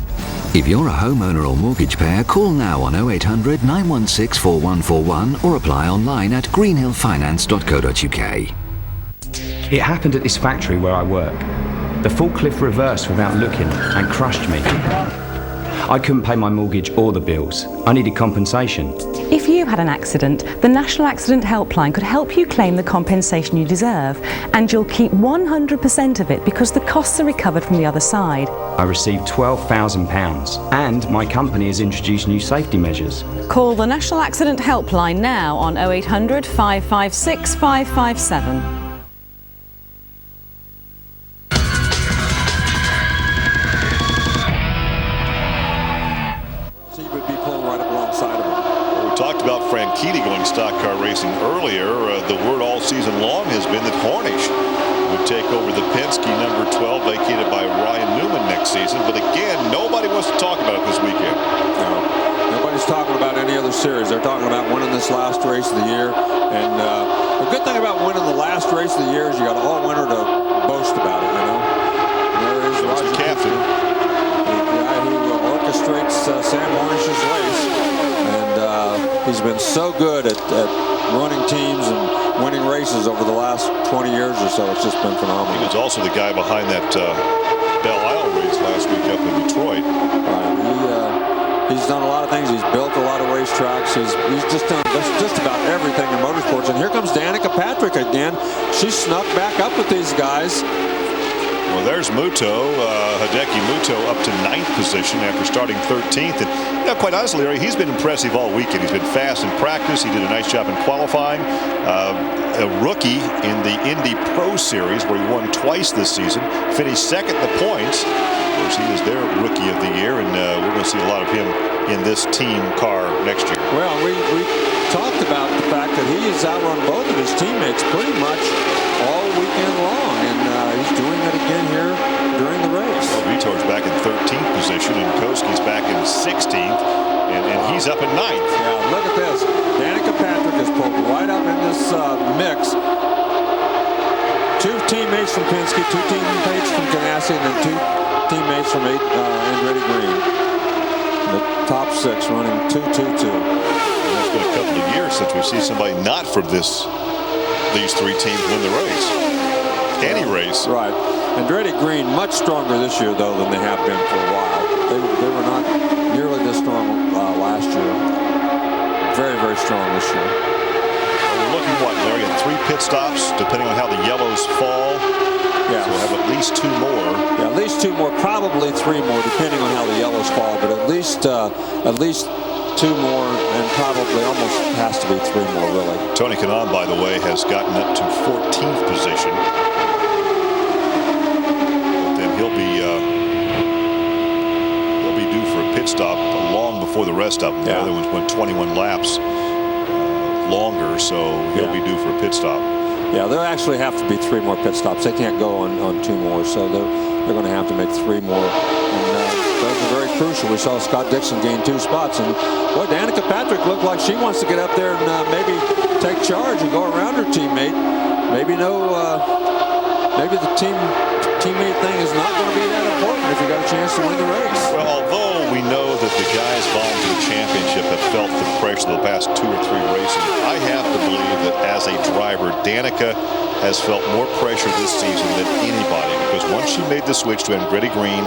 If you're a homeowner or mortgage payer, call now on 0800 916 4141 or apply online at greenhillfinance.co.uk. It happened at this factory where I work. The forklift reversed without looking and crushed me. I couldn't pay my mortgage or the bills. I needed compensation. If you had an accident, the National Accident Helpline could help you claim the compensation you deserve, and you'll keep 100% of it because the costs are recovered from the other side. I received £12,000 and my company has introduced new safety measures. Call the National Accident Helpline now on 0800 556 557. Brian Keaty going stock car racing earlier. The word all season long has been that Hornish would take over the Penske number 12, vacated by Ryan Newman next season. But again, nobody wants to talk about it this weekend. No, nobody's talking about any other series. They're talking about winning this last race of the year. And the good thing about winning the last race of the year is you got all winter to boast about it, you know. And there is Roger, the captain, the guy who orchestrates Sam Hornish's race. And he's been so good at running teams and winning races over the last 20 years or so. It's just been phenomenal. He was also the guy behind that Belle Isle race last week up in Detroit. Right. He's done a lot of things. He's built a lot of racetracks. He's just done just about everything in motorsports. And here comes Danica Patrick again. She snuck back up with these guys. Well, there's Muto, Hideki Muto, up to 9th position after starting 13th. And you know, quite honestly, Larry, he's been impressive all weekend. He's been fast in practice. He did a nice job in qualifying. A rookie in the Indy Pro Series, where he won twice this season, finished second in the points. Of course, he is their rookie of the year, and we're going to see a lot of him in this team car next year. Well, we talked about the fact that he has outrun both of his teammates pretty much all weekend long, and he's doing it again here during the race. Well, Vitor's back in 13th position, and Koski's back in 16th, and he's up in 9th. Yeah, look at this. Danica Patrick is pulled right up in this mix. 2 teammates from Penske, 2 teammates from Ganassi, and then 2 teammates from Andretti Green. The top 6 running 2-2-2. It's been a couple of years since we've seen somebody not for these 3 teams win the race. Any race. Right. Andretti Green much stronger this year, though, than they have been for a while. They were not nearly this strong last year. Very, very strong this year. Well, we're looking, what, Larry, at 3 pit stops, depending on how the yellows fall. Yeah. So we'll have at least 2 more. Yeah, at least 2 more, probably 3 more, depending on how the yellows fall. But at least 2 more, and probably almost has to be 3 more, really. Tony Kanaan, by the way, has gotten up to 14th position. But then he'll be due for a pit stop long before the rest of them. The other ones went 21 laps longer, so he'll be due for a pit stop. Yeah, there'll actually have to be 3 more pit stops. They can't go on 2 more, so they're going to have to make 3 more. And those are very crucial. We saw Scott Dixon gain 2 spots, and boy, Danica Patrick looked like she wants to get up there and maybe take charge and go around her teammate. Maybe maybe the teammate thing is not going to be that important if you got a chance to win the race. Well, although we know that the guys vying for the championship have felt the pressure the past 2 or 3 races, I have to believe that as a driver, Danica has felt more pressure this season than anybody, because once she made the switch to Andretti Green,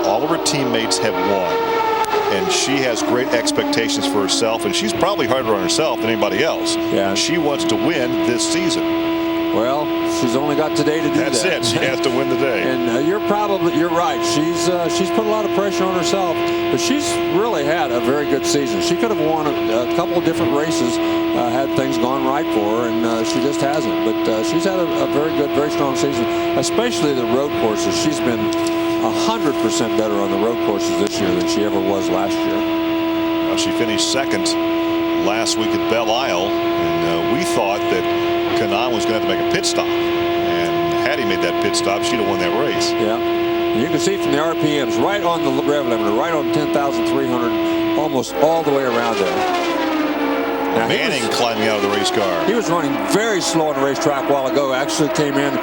all of her teammates have won, and she has great expectations for herself, and she's probably harder on herself than anybody else. Yeah. And she wants to win this season. Well, she's only got today to do that. That's it. She has to win the day. And you're right. She's put a lot of pressure on herself, but she's really had a very good season. She could have won a couple of different races had things gone right for her, and she just hasn't. But she's had a very good, very strong season, especially the road courses. She's been 100% better on the road courses this year than she ever was last year. Well, she finished second last week at Belle Isle, and we thought that Kanaan was going to have to make a pit stop, and had he made that pit stop, she'd have won that race. Yeah, and you can see from the RPMs right on the rev limiter, right on 10,300, almost all the way around there. Now, Manning climbing out of the race car. He was running very slow on the racetrack a while ago. Actually came in,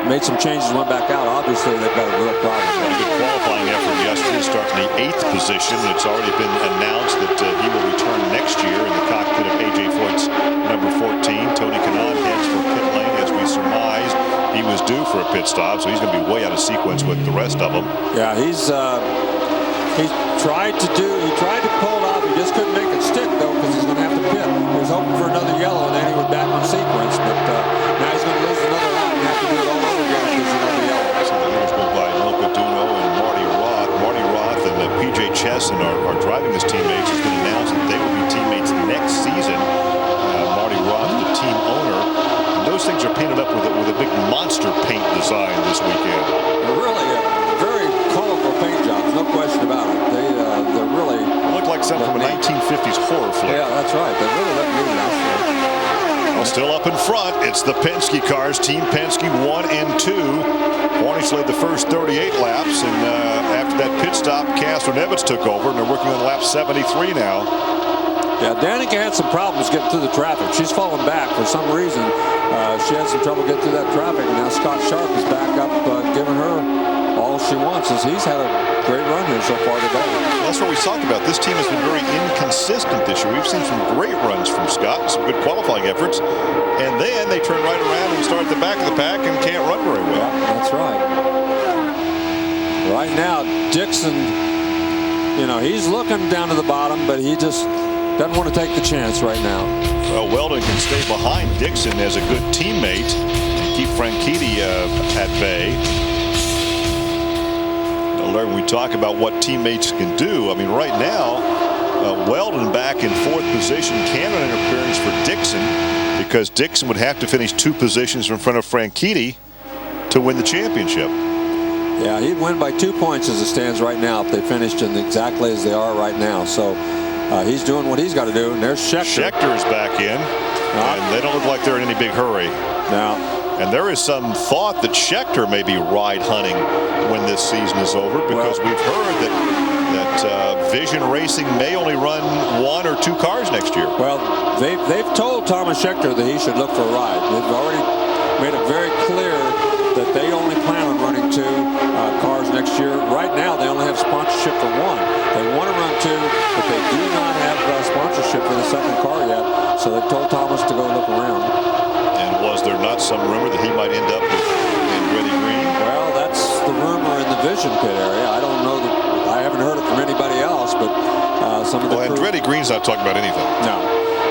made some changes, went back out. Obviously, they've got a real problem. Good qualifying effort yesterday, starting the 8th position. It's already been announced that he will return next year in the cockpit of A.J. Foyt's number 14. Tony Kanaan heads for pit lane, as we surmised. He was due for a pit stop, so he's going to be way out of sequence with the rest of them. Yeah, he tried to pull it off. He just couldn't make it stick, though, because he's going to have to pit. He was hoping for another yellow, and then he was back on sequence. But now he's going to lose another lap and have to do it all over again if there's another yellow. So the leaders go by Milka Duno and Marty Roth. Marty Roth and P.J. Chesson are driving as teammates. It's been announced that they will be teammates next season. Marty Roth, the team owner. And those things are painted up with a big monster paint design this weekend. They're really very colorful paint jobs, no question about it. They're really... They look like something from a 1950s horror flick. Yeah, that's right. They really look neat, actually. Well, still up in front, it's the Penske cars. Team Penske 1 and 2. Hornish led the first 38 laps, and after that pit stop, Castro Nevitt took over, and they're working on lap 73 now. Yeah, Danica had some problems getting through the traffic. She's fallen back for some reason. She had some trouble getting through that traffic, and now Scott Sharp is back up, giving her all she wants, as he's had a great run here so far today. Well, that's what we talked about. This team has been very inconsistent this year. We've seen some great runs from Scott, some good qualifying efforts, and then they turn right around and start at the back of the pack and can't run very well. Yeah, that's right. Right now, Dixon, you know, he's looking down to the bottom, but he just doesn't want to take the chance right now. Well, Weldon can stay behind Dixon as a good teammate and keep Franchitti at bay. When we talk about what teammates can do, I mean, right now, Weldon back in 4th position, can an interference for Dixon, because Dixon would have to finish 2 positions in front of Franchitti to win the championship. Yeah, he'd win by 2 points as it stands right now if they finished in exactly as they are right now. So he's doing what he's got to do. And there's Schechter. Schechter is back in, and they don't look like they're in any big hurry. Now, and there is some thought that Schechter may be ride hunting when this season is over, because we've heard that Vision Racing may only run 1 or 2 cars next year. Well, they've told Thomas Schechter that he should look for a ride. They've already made it very clear that they only plan on running 2 cars next year. Right now, they only have sponsorship for 1. They want to run 2, but they do not have sponsorship for the 2nd car yet. So they've told Thomas to go look around. And was there not some rumor that he might end up with Andretti Green? Well, that's the rumor in the Vision pit area. I don't know that. I haven't heard it from anybody else, but some of the. Well, Andretti Green's not talking about anything. No,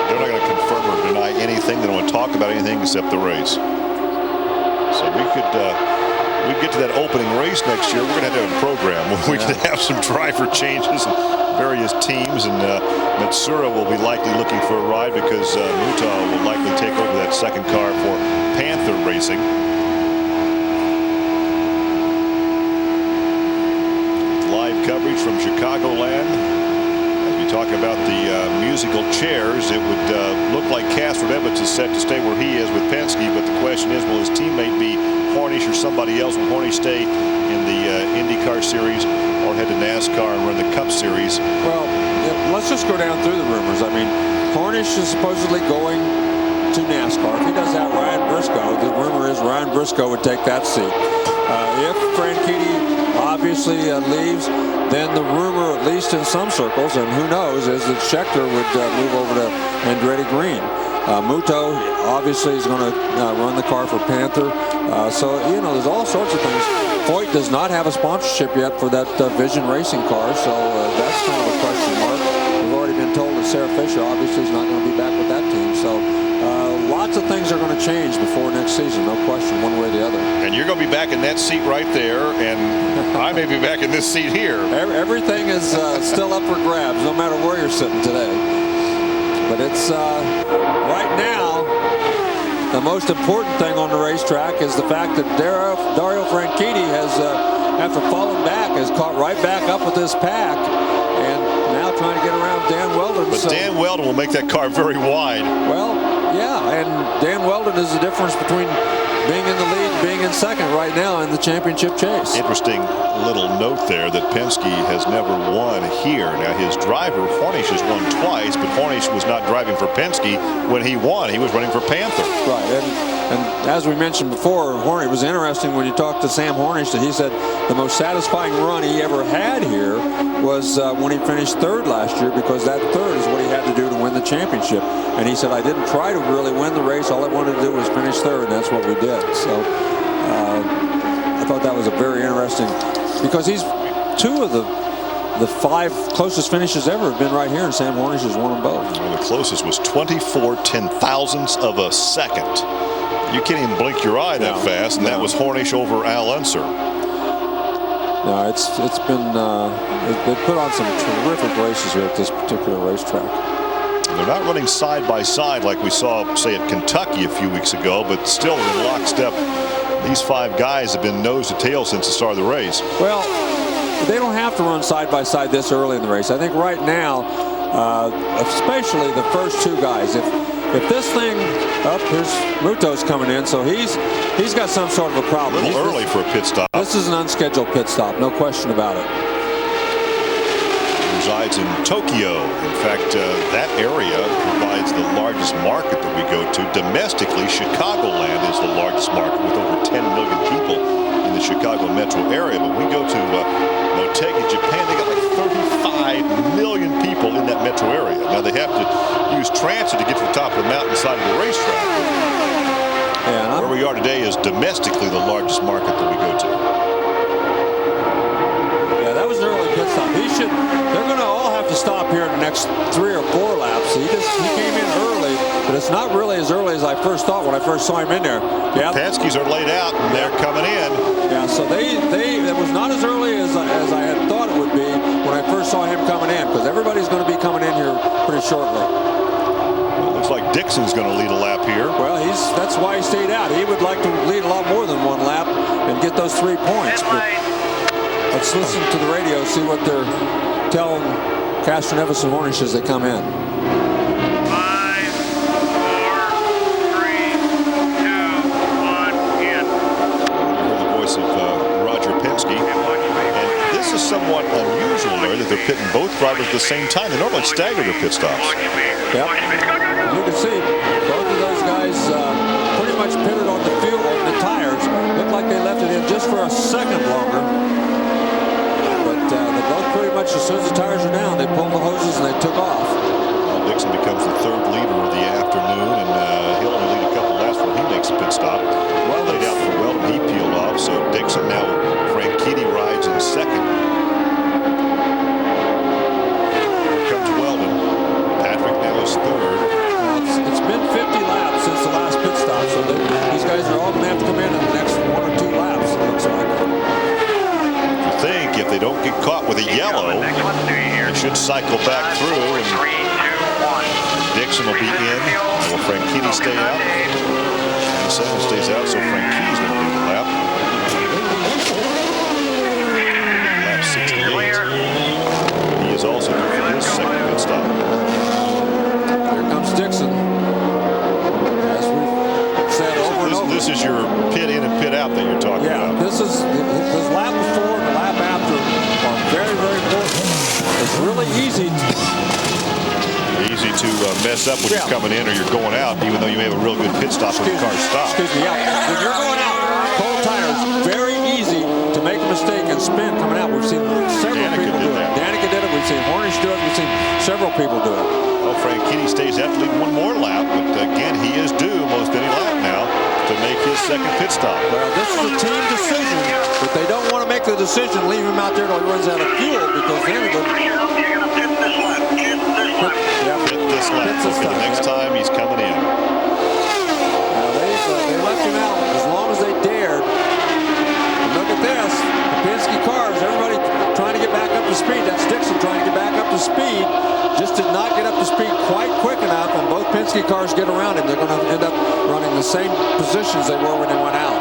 they're not going to confirm or deny anything. They don't want to talk about anything except the race. So we could get to that opening race next year. We're going to have a program where we could have some driver changes and various teams, and Matsura will be likely looking for a ride because Muto will likely take over that 2nd car for Panther Racing. Live coverage from Chicagoland. As we talk about the musical chairs, it would look like Castro Evans is set to stay where he is with Penske, but the question is, will his teammate be Hornish or somebody else? Will Hornish stay in the IndyCar Series or head to NASCAR and run the Cup Series? Well, let's just go down through the rumors. I mean, Hornish is supposedly going to NASCAR. If he does that, Ryan Briscoe, the rumor is Ryan Briscoe would take that seat. If Franchitti obviously leaves, then the rumor, at least in some circles, and who knows, is that Schechter would move over to Andretti Green. Muto obviously is going to run the car for Panther. So, you know, there's all sorts of things. Foyt does not have a sponsorship yet for that Vision Racing car, so that's kind of a question mark. We've already been told that Sarah Fisher obviously is not going to be back with that team. So lots of things are going to change before next season, no question, one way or the other. And you're going to be back in that seat right there, and I may be back in this seat here. Everything is still up for grabs, no matter where you're sitting today. But it's right now, the most important thing on the racetrack is the fact that Dario Franchitti has, after falling back, has caught right back up with this pack, and now trying to get around Dan Weldon. But Dan Weldon will make that car very wide. Well, yeah, and Dan Weldon is the difference between being in the lead and being in 2nd right now in the championship chase. Interesting little note there that Penske has never won here. Now, his driver, Hornish, has won twice, but Hornish was not driving for Penske when he won. He was running for Panther. Right, and as we mentioned before, Hornish, it was interesting when you talked to Sam Hornish that he said the most satisfying run he ever had here was when he finished 3rd last year, because that 3rd is what he had to do to win the championship. And he said, I didn't try to really win the race. All I wanted to do was finish 3rd, and that's what we did. So I thought that was a very interesting, because he's 2 of the 5 closest finishes ever have been right here, and Sam Hornish has won them both. Well, the closest was 24 ten-thousandths of a second. You can't even blink your eye that fast, and that was Hornish over Al Unser. No, it's been they've put on some terrific races here at this particular racetrack. They're not running side by side like we saw, say, at Kentucky a few weeks ago, but still in lockstep. These 5 guys have been nose to tail since the start of the race. Well, they don't have to run side by side this early in the race. I think right now especially the first two guys. If this thing up, here's Muto's coming in, so he's got some sort of a problem. A little early for a pit stop. This is an unscheduled pit stop, no question about it. Resides in Tokyo. In fact, that area provides the largest market that we go to. Domestically, Chicagoland is the largest market with over 10 million people in the Chicago metro area. But we go to Motegi, Japan, they got like 35 million people in that metro area. Now they have to use transit to get to the top of the mountainside of the racetrack. Where we are today is domestically the largest market that we go to. Yeah, that was an early pit stop. They're going to all have to stop here in the next 3 or 4 laps. He came in early, but it's not really as early as I first thought when I first saw him in there. Yeah, Penskes are laid out and they're coming in. Yeah, so it was not as early as I had thought it would be when I first saw him coming in, because everybody's going to be coming in here pretty shortly. Well, looks like Dixon's going to lead a lap here. Well, that's why he stayed out. He would like to lead a lot more than 1 lap and get those 3 points. But let's listen to the radio, see what they're telling Castroneves and Hornish as they come in. 5, 4, 3, 2, 1, in. You heard the voice of Roger Penske. And this is somewhat unusual, Larry, that they're pitting both drivers at the same time. They normally stagger their pit stops. Yep. You can see both of those guys pretty much pitted on the fuel, on the tires. Looked like they left it in just for a second longer. They both pretty much, as soon as the tires are down, they pulled the hoses and they took off. Well, Dixon becomes the 3rd leader of the afternoon, and he'll only lead a couple laps before he makes a pit stop. Well laid out for Weldon, he peeled off, so Dixon now, Franchitti rides in 2nd. Here comes Weldon. Patrick now is 3rd. Well, it's been 50 laps since the last pit stop, so these guys are all going to have to come in the next 1 or 2 laps, it looks like. If they don't get caught with a yellow, they should cycle back through, and Dixon will be in. Will Franchitti stay out? And Seven stays out, so Franchitti's going to lead the lap. Lap 68. He is also due for his 2nd pit stop. Here comes Dixon. As we've said over and over. This is your pit in and pit out that you're talking about. Yeah, this lap before and the lap after are very, very important. It's really easy to mess up when you're coming in or you're going out, even though you may have a real good pit stop when the car stops. Excuse me, yeah. When you're going out, cold tires, very easy to make a mistake and spin coming out. We've seen several people do it. Danica did it. We've seen Hornish do it. We've seen several people do it. Well, Franchitti stays out to lead 1 more lap, but again, he is due most any lap now to make his 2nd pit stop. Well, this is a team decision, but they don't want to make the decision, leave him out there till he runs out of fuel, because then it would... Hit this lap. For the next time he's coming in. They left him out as long as they dared. And look at this. The Penske cars, everybody trying to get back up to speed. That's Dixon trying to get back up to speed. Just did not get up to speed quite quick enough, and both Penske cars get around him. They're going to end up running the same positions they were when they went out.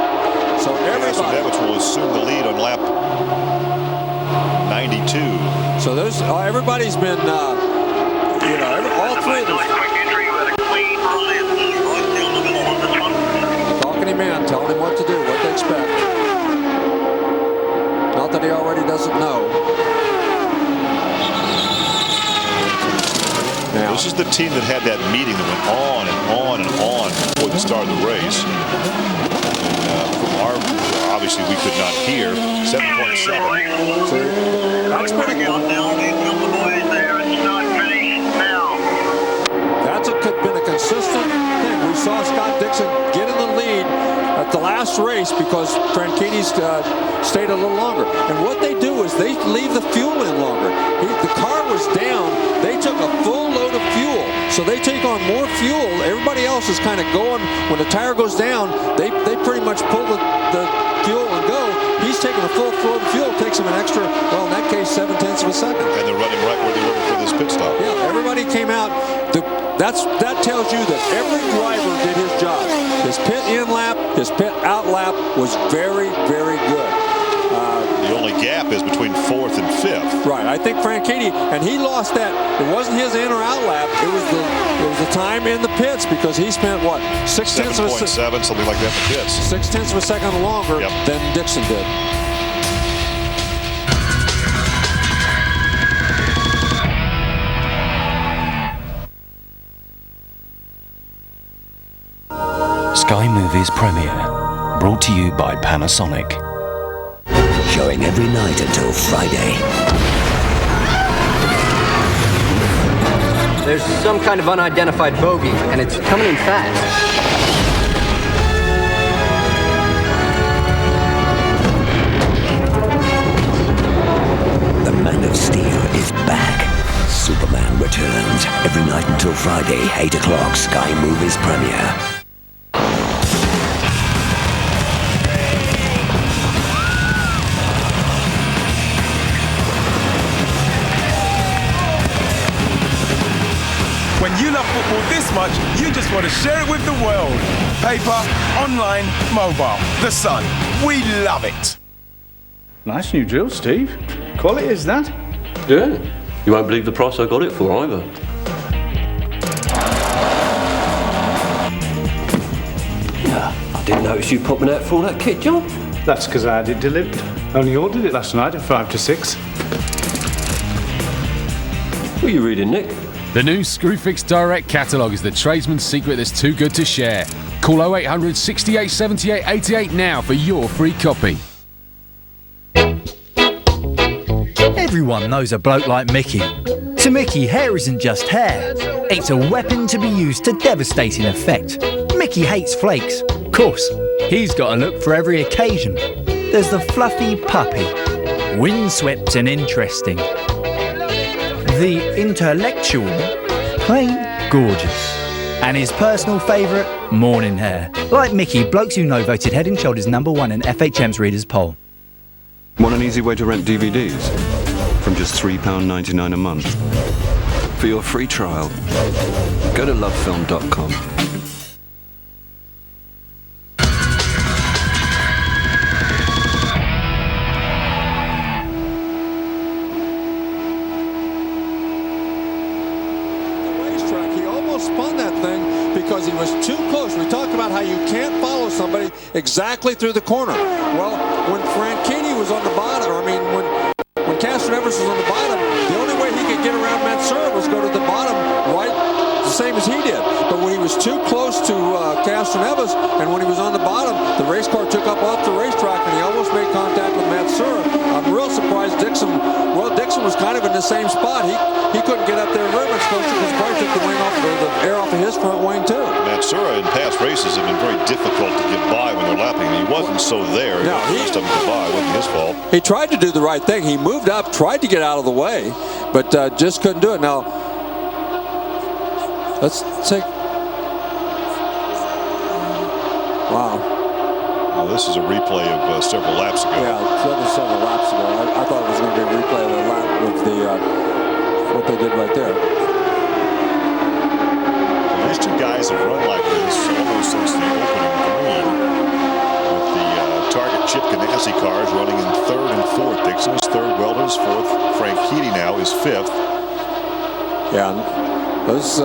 So everybody will assume the lead on lap 92. So everybody's been, all 3 of them. Talking him in, telling him what to do, what to expect. Not that he already doesn't know. Now, this is the team that had that meeting that went on and on and on before the start of the race. And obviously we could not hear 7.7. That's pretty good. That's been a consistent thing. We saw Scott Dixon get in the lead at the last race because Franchitti's stayed a little longer. And what they do is they leave the fuel in longer. The car was down. They took a full load of fuel. So they take on more fuel. Everybody else is kind of going. When the tire goes down, they pretty much pull the fuel and go. He's taking a full load of fuel. Takes him an extra, well, in that case, 0.7 of a second. And they're running right where they were before this pit stop. Yeah, everybody came out. That tells you that every driver did his job. His pit in lap, his pit out lap was very, very good. The only gap gap is between 4th and 5th. Right. I think Franchitti, and he lost that. It wasn't his in or out lap. It was the time in the pits, because he spent what, 6/10 of a second, something like that in the pits. 6/10 of a second longer than Dixon did. Sky Movies Premiere, brought to you by Panasonic. Showing every night until Friday. There's some kind of unidentified bogey, and it's coming in fast. The Man of Steel is back. Superman returns every night until Friday, 8 o'clock, Sky Movies Premiere. When you love football this much, you just want to share it with the world. Paper, online, mobile. The Sun. We love it. Nice new drill, Steve. Quality is that? Yeah. You won't believe the price I got it for either. Yeah, I didn't notice you popping out for all that kit, John. That's because I had it delivered. Only ordered it last night at 5 to 6. What are you reading, Nick? The new Screwfix Direct catalogue is the tradesman's secret that's too good to share. Call 0800 68 78 88 now for your free copy. Everyone knows a bloke like Mickey. To Mickey, hair isn't just hair. It's a weapon to be used to devastating effect. Mickey hates flakes. Of course, he's got a look for every occasion. There's the fluffy puppy, windswept and interesting. The intellectual, plain gorgeous. And his personal favourite, morning hair. Like Mickey, blokes you know voted Head & Shoulders #1 in FHM's Readers' Poll. Want an easy way to rent DVDs? From just £3.99 a month. For your free trial, go to lovefilm.com. Because he was too close. We talked about how you can't follow somebody exactly through the corner. Well, when Franchitti was on the bottom, when Castroneves was on the bottom, the only way he could get around Matsura was go to the bottom right, the same as he did. But when he was too close to Castroneves, and when he was on the bottom, the race car took up off the racetrack, and he almost made contact with Matsura. I'm real surprised Dixon was kind of in the same spot. He couldn't get up there very much closer because probably took the wing off, or the air off of his front wing too. Matsura in past races have been very difficult to get by when they're lapping. He wasn't so there. No, most of them get by. It wasn't his fault. He tried to do the right thing. He moved up, tried to get out of the way, but just couldn't do it. Now, let's take. Wow. Well, this is a replay of several laps ago. Yeah, several laps ago. I thought it was going to be a replay of the lap with what they did right there. Well, these two guys have run like this almost since the opening green. With the Target Chip Ganassi cars running in 3rd and 4th. Dixon is 3rd, Weldon's 4th. Franchitti now is 5th. Yeah, those.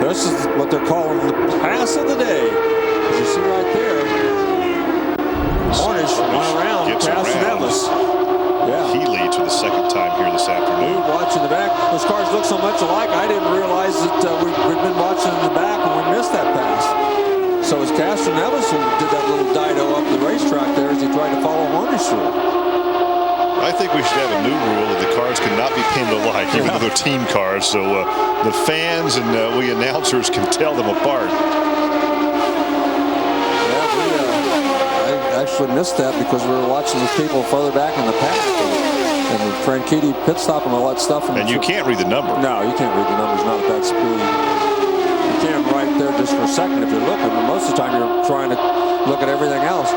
This is what they're calling the pass of the day. As you see right there, Hornish went around Castroneves. Yeah. He leads for the second time here this afternoon. Watching the back, those cars look so much alike. I didn't realize that we'd been watching in the back when we missed that pass. So it's Castroneves who did that little dido up the racetrack there as he tried to follow Hornish through. I think we should have a new rule that the cars cannot be pinned alike, even though they're team cars, so the fans and we announcers can tell them apart. Yeah, I actually missed that because we were watching the people further back in the pack, and Franchitti pit stop and all that stuff. And you can't read the number. No, you can't read the numbers, not at that speed. You can right there just for a second if you're looking, but most of the time you're trying to look at everything else.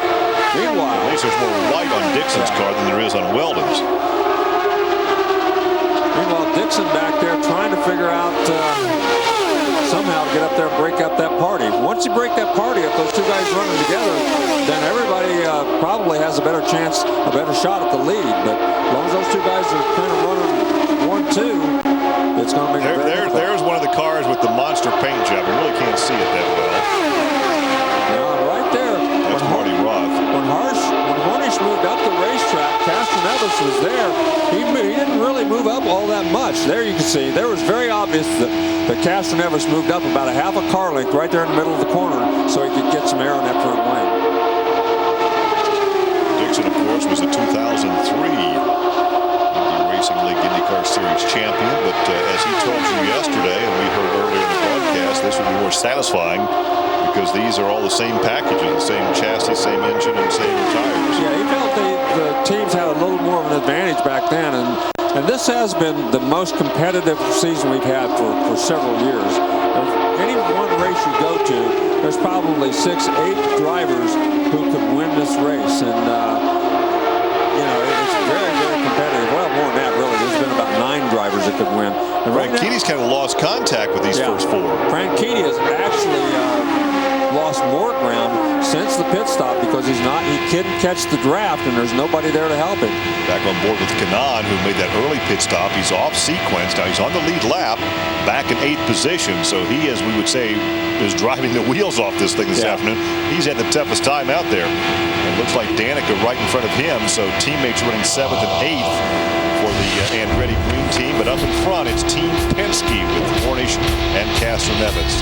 Meanwhile, at least there's more white on Dixon's car than there is on Weldon's. Meanwhile, Dixon back there trying to figure out somehow to get up there and break up that party. Once once you break that party up, those two guys running together, then everybody probably has a better chance, a better shot at the lead. But as long as those two guys are kind of running 1-2, it's going to make it very difficult. There's one of the cars with the monster paint job. You really can't see it that well. Yeah, right there. That's Marty Roth. When Hornish moved up the racetrack, Castroneves was there. He didn't really move up all that much. There you can see, there was very obvious that Castroneves moved up about a half a car length right there in the middle of the corner so he could get some air on that front wing. Dixon, of course, was the 2003 Indy Racing League IndyCar Series champion, but as he told you yesterday, and we heard earlier in the broadcast, this would be more satisfying because these are all the same packages, the same chassis, same engine, and same tires. Yeah, he felt the teams had a little more of an advantage back then, and this has been the most competitive season we've had for several years. Any one race you go to, there's probably 6-8 drivers who could win this race, and you know, it's very, very competitive. Well, more than that, really. There's been about 9 drivers that could win. And Franchitti's kind of lost contact with these first 4. Franchitti has actually lost more ground since the pit stop because he couldn't catch the draft and there's nobody there to help him. Back on board with Kanaan, who made that early pit stop. He's off sequence. Now he's on the lead lap, back in 8th position. So he, as we would say, is driving the wheels off this thing this afternoon. He's had the toughest time out there. It looks like Danica right in front of him. So teammates running 7th and 8th for the Andretti Green team. But up in front, it's Team Penske with Hornish and Castroneves.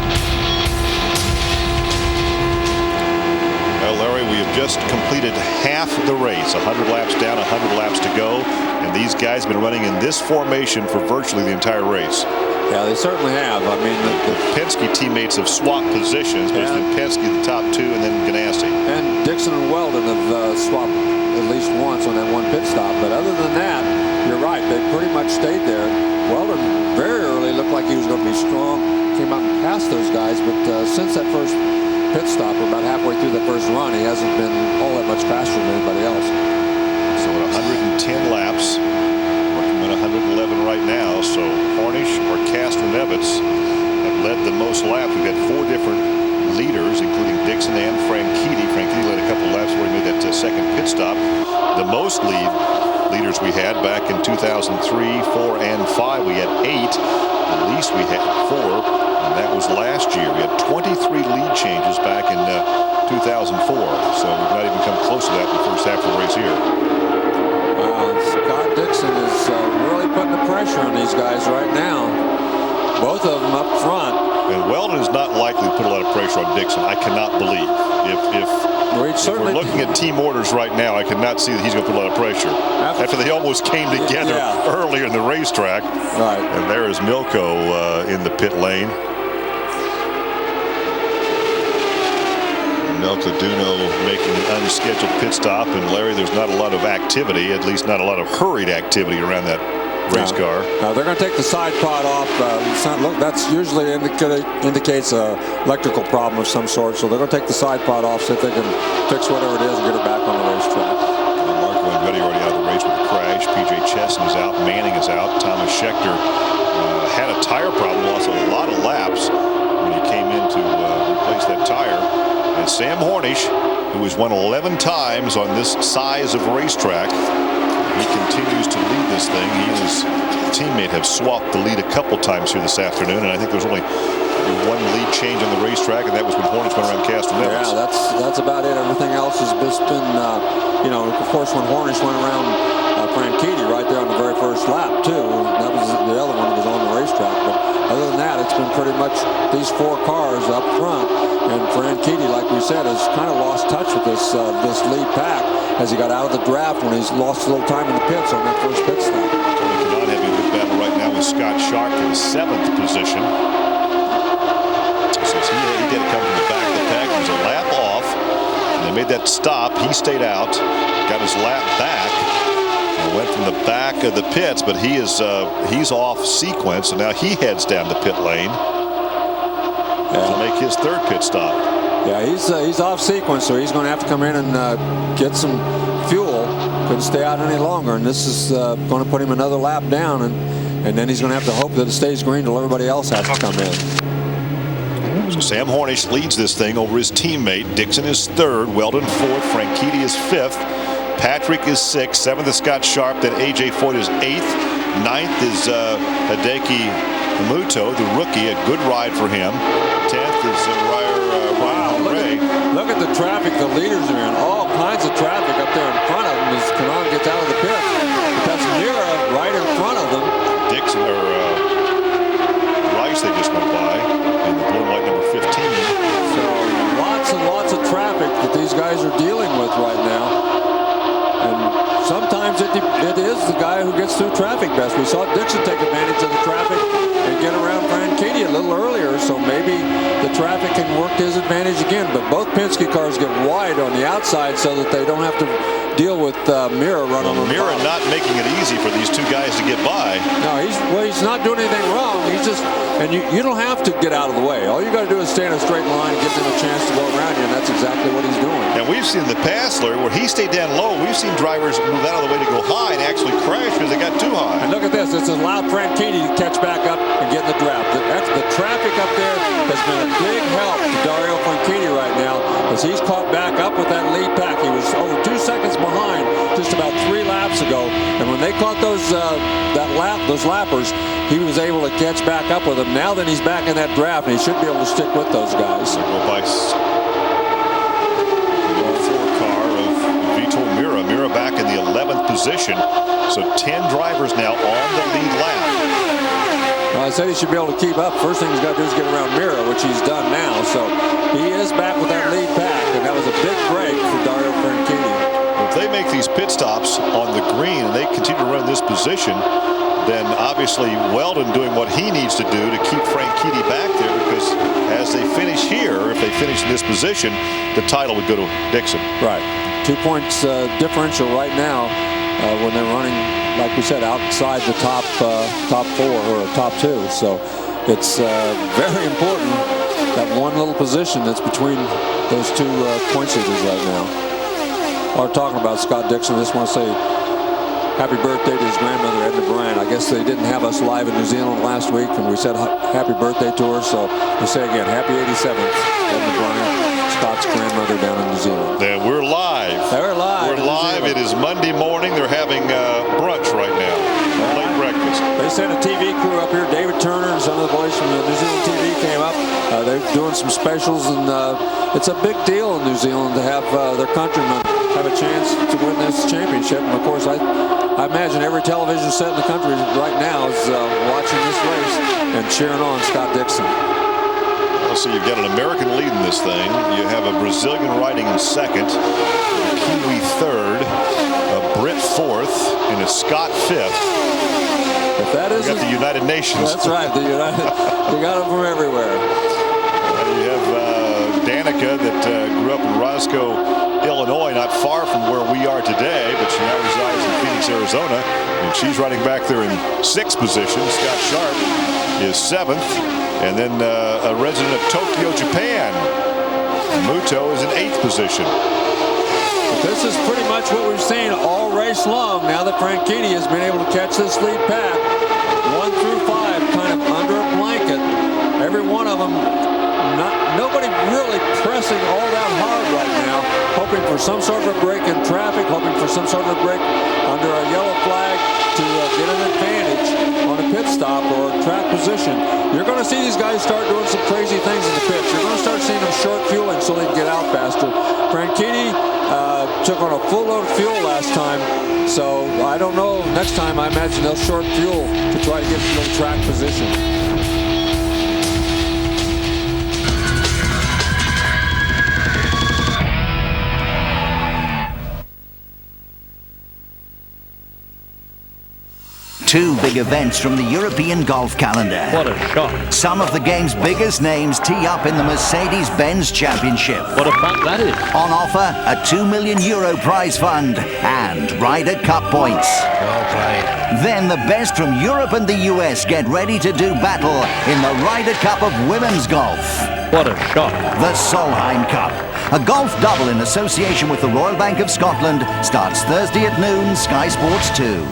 Well, Larry, we have just completed half the race. 100 laps down, 100 laps to go. And these guys have been running in this formation for virtually the entire race. Yeah, they certainly have. I mean, the Penske teammates have swapped positions, but it's been Penske the top 2 and then Ganassi. And Dixon and Weldon have swapped at least once on that one pit stop. But other than that, you're right. They pretty much stayed there. Weldon very early looked like he was going to be strong. Came out and passed those guys. But since that first pit stop, or about halfway through the first run, he hasn't been all that much faster than anybody else. So at 110 laps, working at 111 right now. So Hornish or Castroneves have led the most laps. We've got 4 different leaders, including Dixon and Franchitti. Franchitti led a couple laps before he made that second pit stop. The most leaders we had back in 2003, 4, and 5. We had 8. The least we had 4. And that was last year. We had 23 lead changes back in 2004. So we've not even come close to that in the first half of the race here. Scott Dixon is really putting the pressure on these guys right now. Both of them up front. And Weldon is not likely to put a lot of pressure on Dixon. I cannot believe. If we're looking at team orders right now, I cannot see that he's going to put a lot of pressure. After they almost came together earlier in the racetrack. Right. And there is Milko in the pit lane. Milko Duno making an unscheduled pit stop, and Larry, there's not a lot of activity, at least not a lot of hurried activity around that race car. They're going to take the side pod off. That's usually indicates an electrical problem of some sort, so they're going to take the side pod off, see if they can fix whatever it is and get it back on the racetrack. Marco Andretti already out of the race with a crash. PJ Chesson is out. Manning is out. Thomas Schechter had a tire problem, lost a lot of laps when he came in to replace that tire. And Sam Hornish, who has won 11 times on this size of racetrack, he continues to lead this thing. He and his teammate have swapped the lead a couple times here this afternoon, and I think there's only 1 lead change on the racetrack, and that was when Hornish went around Castroneves. Yeah, that's about it. Everything else has just been, you know, of course, when Hornish went around Franchitti right there on the very first lap, too. That was the other one that was on the racetrack. But other than that, it's been pretty much these 4 cars up front. And Franchitti, like we said, has kind of lost touch with this lead pack as he got out of the draft when he's lost a little time in the pits on that first pit stop. Tony Kanaan having a good battle right now with Scott Sharp in the 7th position. So he did come from the back of the pack. He was a lap off. And they made that stop. He stayed out, got his lap back, and went from the back of the pits. But he's off sequence, and now he heads down the pit lane to make his 3rd pit stop. Yeah, he's off sequence, so he's going to have to come in and get some fuel. Couldn't stay out any longer, and this is going to put him another lap down, and then he's going to have to hope that it stays green till everybody else has to come in. So Sam Hornish leads this thing over his teammate. Dixon is third, Weldon fourth, Franchitti is fifth, Patrick is sixth, seventh is Scott Sharp, then A.J. Foyt is eighth, ninth is Hideki Muto, the rookie, a good ride for him. 10th is Ryan Ray. Look at the traffic the leaders are in. All kinds of traffic up there in front of them as Kanan gets out of the pit. That's Mira right in front of them. Dixon or Rice, they just went by, and the blue and white number 15. So lots and lots of traffic that these guys are dealing with right now. And sometimes it is the guy who gets through traffic best. We saw Dixon take advantage of the traffic and get around Franchitti a little earlier, so maybe the traffic can work to his advantage again. But both Penske cars get wide on the outside so that they don't have to deal with Mira running. Well, Mira not making it easy for these two guys to get by. No, he's not doing anything wrong. He's just, and you don't have to get out of the way. All you got to do is stay in a straight line and give them a chance to go around you, and that's exactly what he's doing. And we've seen in the past, Larry, where he stayed down low, we've seen drivers move out of the way to go high and actually crash because they got too high. And look at this. It's allowed Franchitti to catch back up and get in the draft. The traffic up there has been a big help to Dario Franchitti right now as he's caught back up with that lead pack. He was over 2 seconds behind just about 3 laps ago. And when they caught those lappers, he was able to catch back up with them. Now that he's back in that draft, and he should be able to stick with those guys. Go by Mira back in the 11th position, so 10 drivers now on the lead lap. Well, I said he should be able to keep up. First thing he's got to do is get around Mira, which he's done now. So he is back with that lead pack, and that was a big break for Dario Franchitti. If they make these pit stops on the green and they continue to run this position, then obviously Weldon doing what he needs to do to keep Franchitti back there, because as they finish here, if they finish in this position, the title would go to Dixon. Right. 2 points differential right now when they're running, like we said, outside the top 4 or top 2. So it's very important, that one little position that's between those 2 point leaders right now. While we're talking about Scott Dixon, I just want to say happy birthday to his grandmother, Edna Bryant. I guess they didn't have us live in New Zealand last week, and we said happy birthday to her. So we say again, happy 87th, Edna Bryant, Scott's grandmother down in New Zealand. Then we're live. They're live. We're live. It is Monday morning. They're having brunch right now. Late breakfast. They sent a TV crew up here. David Turner and some of the boys from the New Zealand TV came up. They're doing some specials, and it's a big deal in New Zealand to have their countrymen have a chance to win this championship. And of course, I imagine every television set in the country right now is watching this race and cheering on Scott Dixon. So you've got an American lead in this thing. You have a Brazilian riding in second, a Kiwi third, a Brit fourth, and a Scott fifth. If that is, you got the United Nations. That's right. The United. You got them from everywhere. You have Danica that grew up in Roscoe, Illinois, not far from where we are today, but she now resides in Phoenix, Arizona, and she's riding back there in 6th position. Scott Sharp is 7th. And then a resident of Tokyo, Japan, Muto, is in 8th position. But this is pretty much what we've seen all race long. Now that Franchitti has been able to catch this lead pack, 1 through 5, kind of under a blanket. Every one of them, nobody really pressing all that hard right now, hoping for some sort of a break in traffic, hoping for some sort of a break under a yellow flag to get an advantage on a pit stop or a track position. You're going to see these guys start doing some crazy things in the pits. You're going to start seeing them short fueling so they can get out faster. Franchitti took on a full load of fuel last time, so I don't know. Next time, I imagine they'll short fuel to try to get to the track position. Two big events from the European golf calendar. What a shot. Some of the game's biggest names tee up in the Mercedes-Benz Championship. What a punt that is. On offer, a €2 million prize fund and Ryder Cup points. Well played. Then the best from Europe and the US get ready to do battle in the Ryder Cup of women's golf. What a shot. The Solheim Cup. A golf double in association with the Royal Bank of Scotland starts Thursday at noon, Sky Sports 2.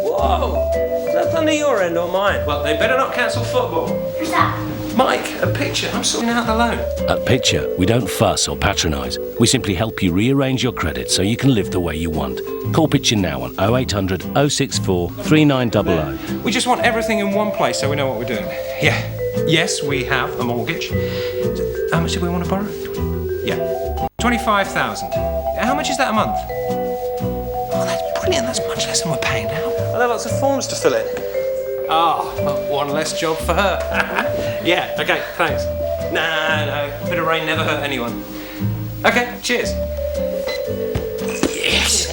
Whoa! Is that the under your end or mine? Well, they better not cancel football. Who's that? Mike, at Picture. I'm sorting out the loan. At Picture, we don't fuss or patronise. We simply help you rearrange your credit so you can live the way you want. Call Picture now on 0800 064 3900. We just want everything in one place so we know what we're doing. Yeah. Yes, we have a mortgage. How much do we want to borrow? Yeah. 25,000. How much is that a month? Oh, that's brilliant. That's much less than we're paying now. Well, there are lots of forms to fill in. Oh, well, one less job for her. Yeah, okay, thanks. No, a bit of rain never hurt anyone. Okay, cheers. Yes!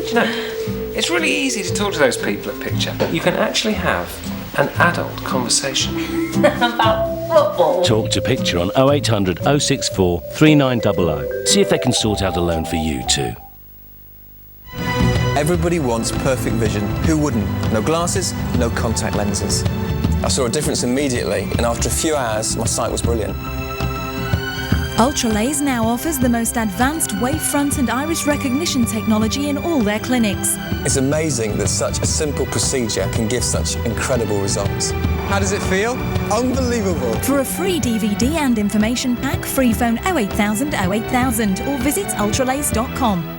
You know, it's really easy to talk to those people at Picture. You can actually have an adult conversation. About football? Talk to Picture on 0800 064 3900. See if they can sort out a loan for you too. Everybody wants perfect vision. Who wouldn't? No glasses, no contact lenses. I saw a difference immediately, and after a few hours, my sight was brilliant. Ultralaser now offers the most advanced wavefront and iris recognition technology in all their clinics. It's amazing that such a simple procedure can give such incredible results. How does it feel? Unbelievable. For a free DVD and information pack, free phone 08000 08000 or visit ultralaser.com.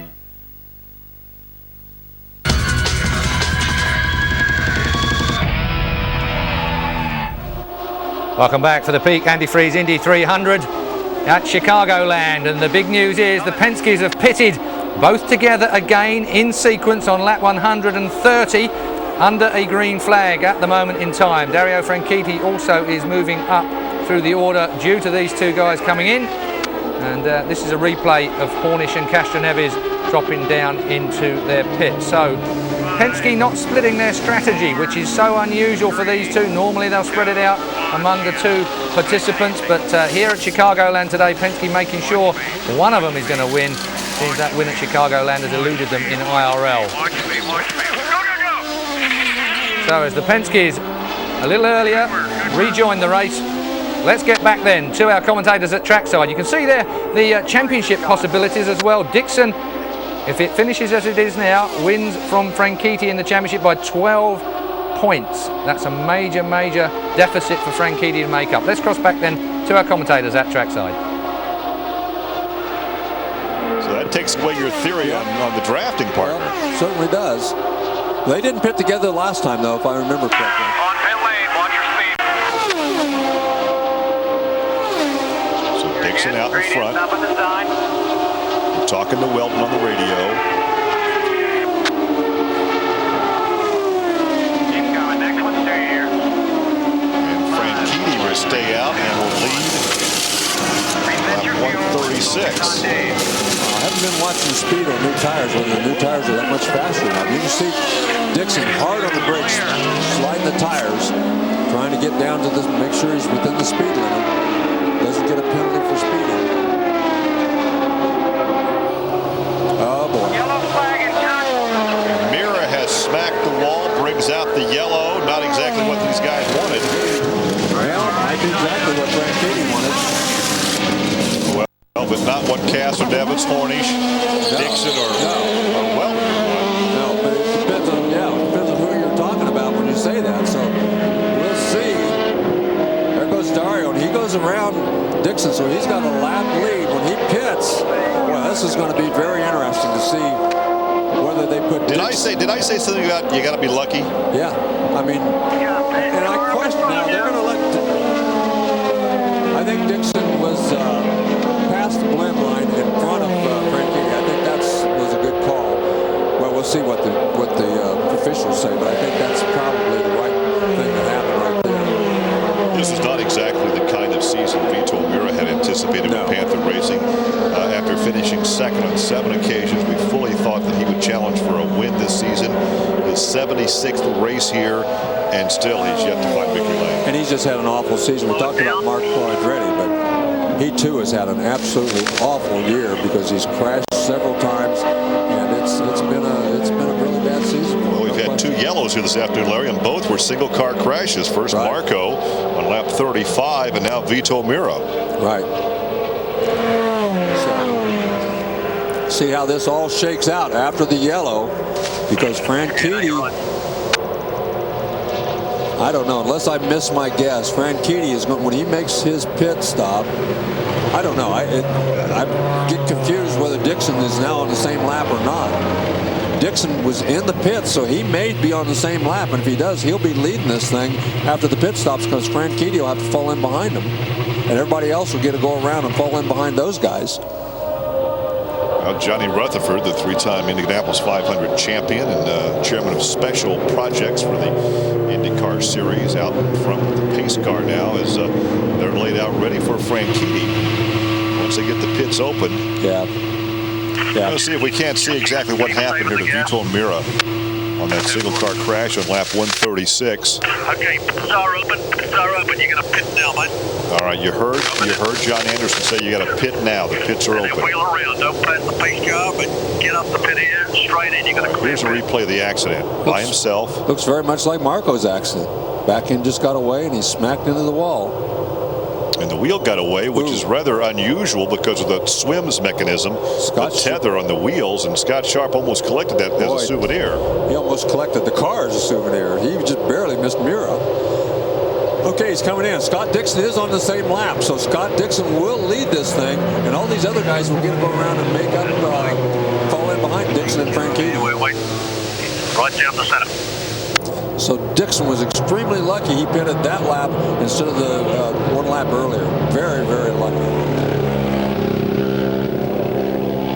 Welcome back for the peak Antifreeze Indy 300 at Chicagoland, and the big news is the Penske's have pitted both together again in sequence on lap 130 under a green flag at the moment in time. Dario Franchitti also is moving up through the order due to these two guys coming in, and this is a replay of Hornish and Castroneves dropping down into their pit. So Penske not splitting their strategy, which is so unusual for these two. Normally they'll spread it out among the two participants, but here at Chicagoland today, Penske making sure one of them is going to win. Seems that win at Chicagoland has eluded them in IRL. So as the Penskes a little earlier rejoin the race, let's get back then to our commentators at trackside. You can see there the championship possibilities as well. Dixon, if it finishes as it is now, wins from Franchitti in the championship by 12 points. That's a major, major deficit for Franchitti to make up. Let's cross back then to our commentators at trackside. So that takes away your theory on the drafting part. Well, certainly does. They didn't pit together last time, though, if I remember correctly. On pit lane, watch your speed. So Dixon out in front. We're talking to Weldon on the radio. Keep going. Next one, stay here. And Franchitti will stay out and will lead at 136. I haven't been watching the speed on new tires, whether the new tires are that much faster now. You can see Dixon hard on the brakes, sliding the tires, trying to get down to this, make sure he's within the speed limit. Doesn't get a penalty for speeding. Oh boy. Yellow flag in turn. Mira has smacked the wall, brings out the yellow. Not exactly what these guys wanted. Well, I did exactly what Franchitti wanted. Well, but not what Castroneves, Hornish, Dixon, or Weldon. No, but it depends on who you're talking about when you say that. So we'll see. There goes Dario, and he goes around Dixon, so he's got a lap lead when he pits. Well, this is going to be very interesting to see whether they put. Did I say something about you got to be lucky? Yeah, I mean, and I question now. They're going to let. I think Dixon was past the blend line in front of Franchitti. I think that was a good call. Well, we'll see what the officials say, but I think that's probably the right thing to happen right there. This is not exactly the kind of season Vito Mira had anticipated with Panther Racing. After finishing second on 7 occasions, we fully thought that he would challenge for a win this season. His 76th race here, and still he's yet to find victory lane. And he's just had an awful season. We talked about Mark Andretti, but he too has had an absolutely awful year because he's crashed several times, and it's been a really bad season. Well, we've had 2 yellows here this afternoon, Larry, and both were single car crashes. First Marco on lap 35, and now Vito Mira. Right. So, see how this all shakes out after the yellow, because Franchitti I don't know. Unless I miss my guess, Franchitti is going, when he makes his pit stop, I don't know. I get confused whether Dixon is now on the same lap or not. Dixon was in the pit, so he may be on the same lap, and if he does, he'll be leading this thing after the pit stops, because Franchitti will have to fall in behind him, and everybody else will get to go around and fall in behind those guys. Well, Johnny Rutherford, the three-time Indianapolis 500 champion and chairman of special projects for the IndyCar series, out in front with the pace car now as they're laid out ready for Franchitti. Once they get the pits open. Yeah. Let's see if we can't see exactly what happened here to Vito Mira on that single car crash on lap 136. Okay, pits are open. Pits are open. You're going to pit now, mate. All right, you heard John Anderson say you got to pit now. The pits are open. Wheel around. Don't pass the pace car, but get up the pit here, straight in. You're going to clear. Here's a replay of the accident by himself. Looks very much like Marco's accident. Back end just got away, and he smacked into the wall. And the wheel got away, which is rather unusual because of the SWIMS mechanism, the tether on the wheels, and Scott Sharp almost collected that as a souvenir. He almost collected the car as a souvenir. He just barely missed Mira. Okay, he's coming in. Scott Dixon is on the same lap, so Scott Dixon will lead this thing, and all these other guys will get to go around and make up, fall in behind Dixon and Franchitti. Wait. Right down the center. So Dixon was extremely lucky he pitted that lap instead of the one lap earlier. Very, very lucky.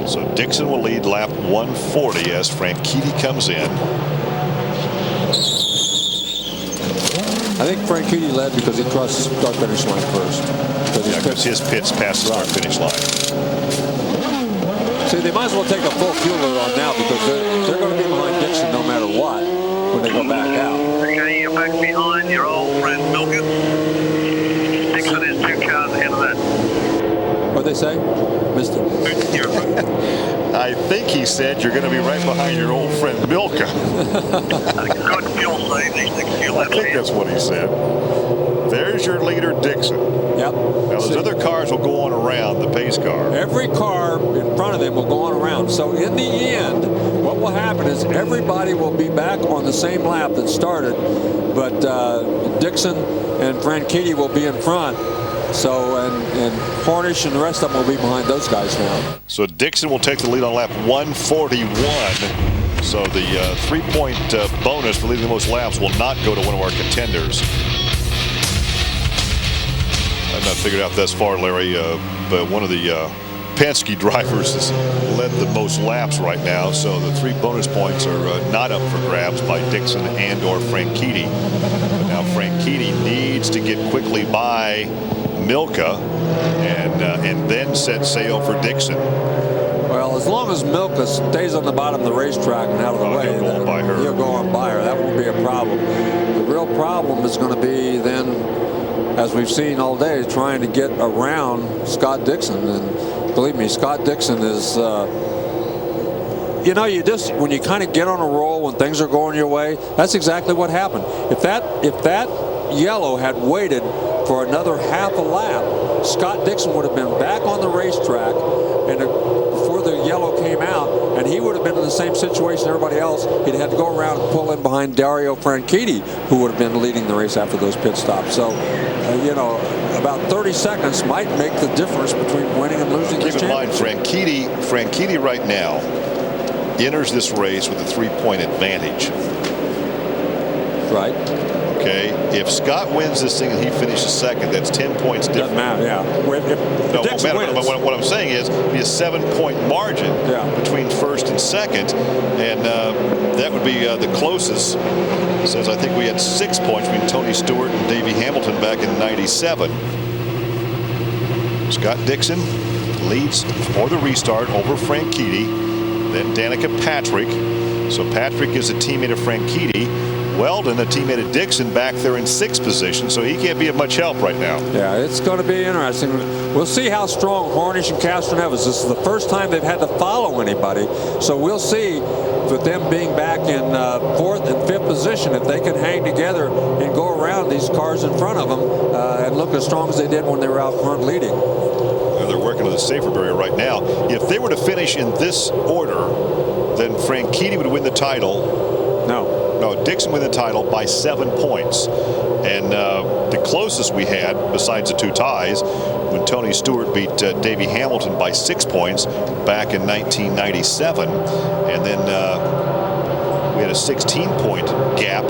So Dixon will lead lap 140 as Franchitti comes in. I think Franchitti led because he crossed the start-finish line first. Because his pits past the start-finish line. See, they might as well take a full fuel load on now because they're going to be behind Dixon no matter what when they go back out. Okay, you're back behind your old friend Milken. Dixon is 2 cars ahead of that. What'd they say, Mister? I think he said you're going to be right behind your old friend Milka. Good fuel save. These things fuel I think that's what he said. There's your leader, Dixon. Yep. Now, those other cars will go on around the pace car. Every car in front of them will go on around. So in the end, what will happen is everybody will be back on the same lap that started, but Dixon and Franchitti will be in front. So, and Hornish and the rest of them will be behind those guys now. So Dixon will take the lead on lap 141. So the 3-point bonus for leading the most laps will not go to one of our contenders. I've not figured out thus far, Larry, but one of the Penske drivers has led the most laps right now. So the 3 bonus points are not up for grabs by Dixon and or Franchitti. But now Franchitti needs to get quickly by Milka and then set sail for Dixon. Well, as long as Milka stays on the bottom of the racetrack and out of the way, he'll go on by her. That won't be a problem. The real problem is going to be then, as we've seen all day, trying to get around Scott Dixon. And believe me, Scott Dixon is, you know, when you kind of get on a roll when things are going your way, that's exactly what happened. If that yellow had waited for another half a lap, Scott Dixon would have been back on the racetrack and before the yellow came out, and he would have been in the same situation as everybody else. He'd had to go around and pull in behind Dario Franchitti, who would have been leading the race after those pit stops. So, you know, about 30 seconds might make the difference between winning and losing this championship. Keep in mind, Franchitti right now enters this race with a 3-point advantage. Right. Okay, if Scott wins this thing and he finishes second, that's 10 points different. Doesn't matter, yeah. No, it won't matter. But what I'm saying is, be a 7-point margin between first and second, and that would be the closest. Says I think we had 6 points between Tony Stewart and Davey Hamilton back in '97. Scott Dixon leads for the restart over Franchitti, then Danica Patrick. So Patrick is a teammate of Franchitti. Weldon, a teammate of Dixon, back there in 6th position, so he can't be of much help right now. Yeah, it's going to be interesting. We'll see how strong Hornish and Castroneves. This is the first time they've had to follow anybody, so we'll see with them being back in 4th and 5th position if they can hang together and go around these cars in front of them and look as strong as they did when they were out front leading. They're working to the safer barrier right now. If they were to finish in this order, then Franchitti would win the title. No, So Dixon win the title by 7 points. And the closest we had, besides the 2 ties, when Tony Stewart beat Davey Hamilton by 6 points back in 1997. And then we had a 16-point gap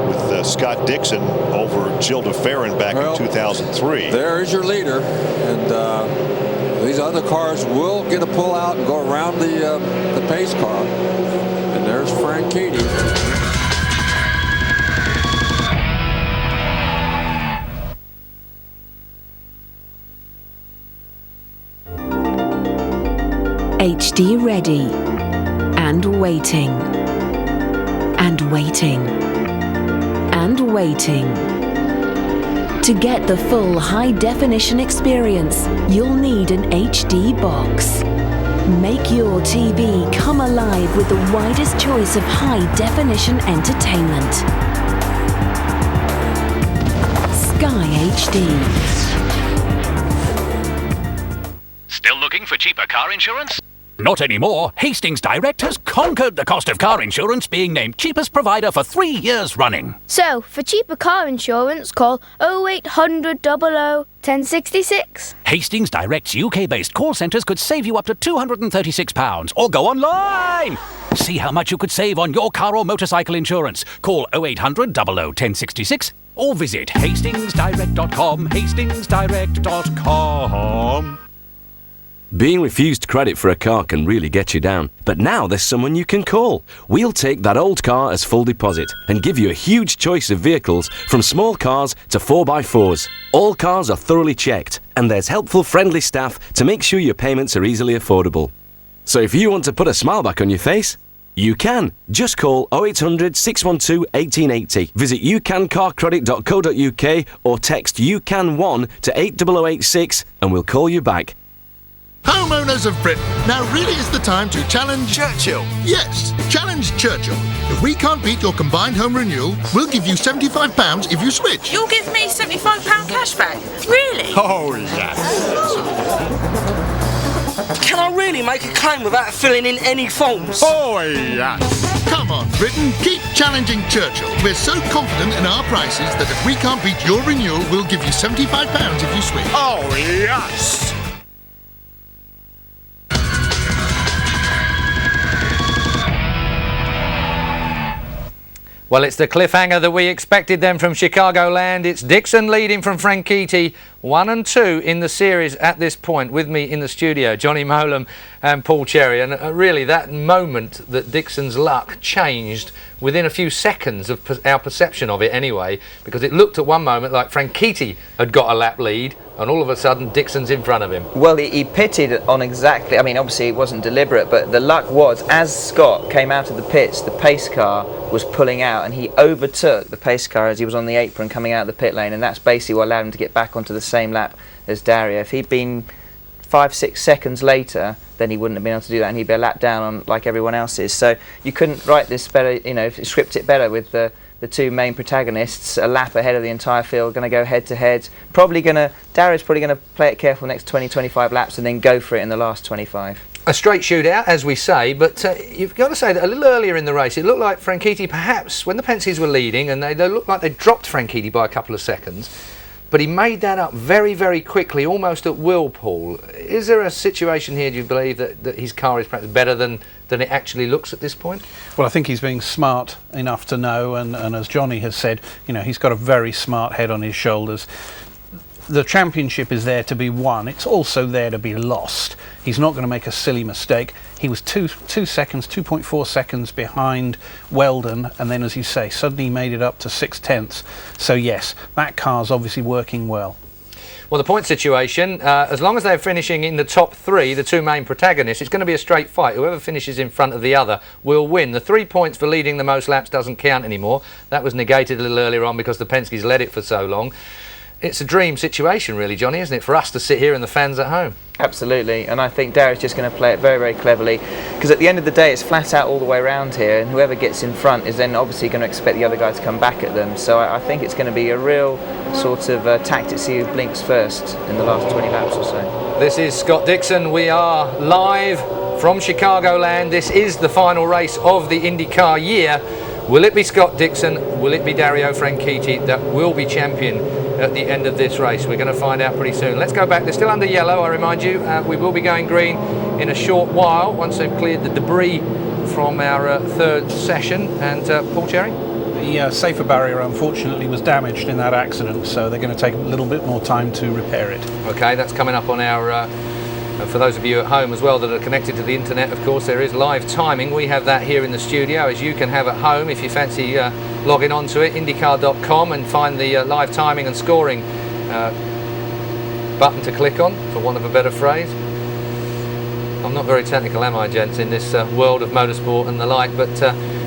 with Scott Dixon over Jill DeFerrin back in 2003. There is your leader. And these other cars will get a pull out and go around the pace car. And there's Franchitti. HD ready and waiting and waiting and waiting. To get the full high-definition experience, you'll need an HD box. Make your TV come alive with the widest choice of high-definition entertainment. Sky HD. Still looking for cheaper car insurance? Not anymore. Hastings Direct has conquered the cost of car insurance, being named cheapest provider for 3 years running. So, for cheaper car insurance, call 0800 00 1066. Hastings Direct's UK-based call centres could save you up to £236, or go online. See how much you could save on your car or motorcycle insurance. Call 0800 00 1066 or visit hastingsdirect.com, hastingsdirect.com. Being refused credit for a car can really get you down, but now there's someone you can call. We'll take that old car as full deposit and give you a huge choice of vehicles from small cars to 4x4s. All cars are thoroughly checked and there's helpful, friendly staff to make sure your payments are easily affordable. So if you want to put a smile back on your face, you can. Just call 0800 612 1880. Visit youcancarcredit.co.uk or text YouCan1 to 80086 and we'll call you back. Homeowners of Britain, now really is the time to challenge Churchill. Yes, challenge Churchill. If we can't beat your combined home renewal, we'll give you £75 if you switch. You'll give me £75 cash back? Really? Oh, yes. Can I really make a claim without filling in any forms? Oh, yes. Come on, Britain, keep challenging Churchill. We're so confident in our prices that if we can't beat your renewal, we'll give you £75 if you switch. Oh, yes. Well, it's the cliffhanger that we expected then from Chicagoland. It's Dixon leading from Franchitti, 1 and 2 in the series at this point. With me in the studio, Johnny Molam and Paul Cherry. And really, that moment that Dixon's luck changed within a few seconds of our perception of it anyway, because it looked at one moment like Franchitti had got a lap lead, and all of a sudden Dixon's in front of him. Well, he pitted on exactly, I mean, obviously it wasn't deliberate, but the luck was, as Scott came out of the pits, the pace car was pulling out, and he overtook the pace car as he was on the apron coming out of the pit lane, and that's basically what allowed him to get back onto the same lap as Dario. If he'd been 5-6 seconds later, then he wouldn't have been able to do that, and he'd be a lap down on like everyone else is. So you couldn't write this better, you know, script it better with the two main protagonists a lap ahead of the entire field, going to go head to head. Dario's probably going to play it careful next 20-25 laps and then go for it in the last 25. A straight shootout, as we say, but you've got to say that a little earlier in the race, it looked like Franchitti, perhaps, when the Penske's were leading, and they looked like they dropped Franchitti by a couple of seconds, but he made that up very, very quickly, almost at will, Paul. Is there a situation here, do you believe, that his car is perhaps better than it actually looks at this point? Well, I think he's being smart enough to know, and as Johnny has said, you know, he's got a very smart head on his shoulders. The championship is there to be won. It's also there to be lost. He's not going to make a silly mistake. He was 2.4 seconds behind Weldon, and then, as you say, suddenly made it up to 0.6. So yes, that car's obviously working well. Well, the point situation, as long as they're finishing in the top 3, the two main protagonists, it's going to be a straight fight. Whoever finishes in front of the other will win. The 3 points for leading the most laps doesn't count anymore. That was negated a little earlier on because the Penske's led it for so long. It's a dream situation, really, Johnny, isn't it, for us to sit here and the fans at home? Absolutely, and I think Dario's just going to play it very, very cleverly, because at the end of the day it's flat out all the way around here, and whoever gets in front is then obviously going to expect the other guy to come back at them. So I think it's going to be a real sort of tactic, see who blinks first in the last 20 laps or so. This is Scott Dixon. We are live from Chicagoland. This is the final race of the IndyCar year. Will it be Scott Dixon? Will it be Dario Franchitti that will be champion at the end of this race? We're going to find out pretty soon. Let's go back. They're still under yellow, I remind you. We will be going green in a short while once they've cleared the debris from our third session. And Paul Cherry? The safer barrier unfortunately was damaged in that accident, so they're going to take a little bit more time to repair it. Okay, that's coming up on our for those of you at home as well that are connected to the internet. Of course, there is live timing. We have that here in the studio, as you can have at home if you fancy logging on to it, indycar.com, and find the live timing and scoring button to click on, for want of a better phrase. I'm not very technical, am I, gents, in this world of motorsport and the like, but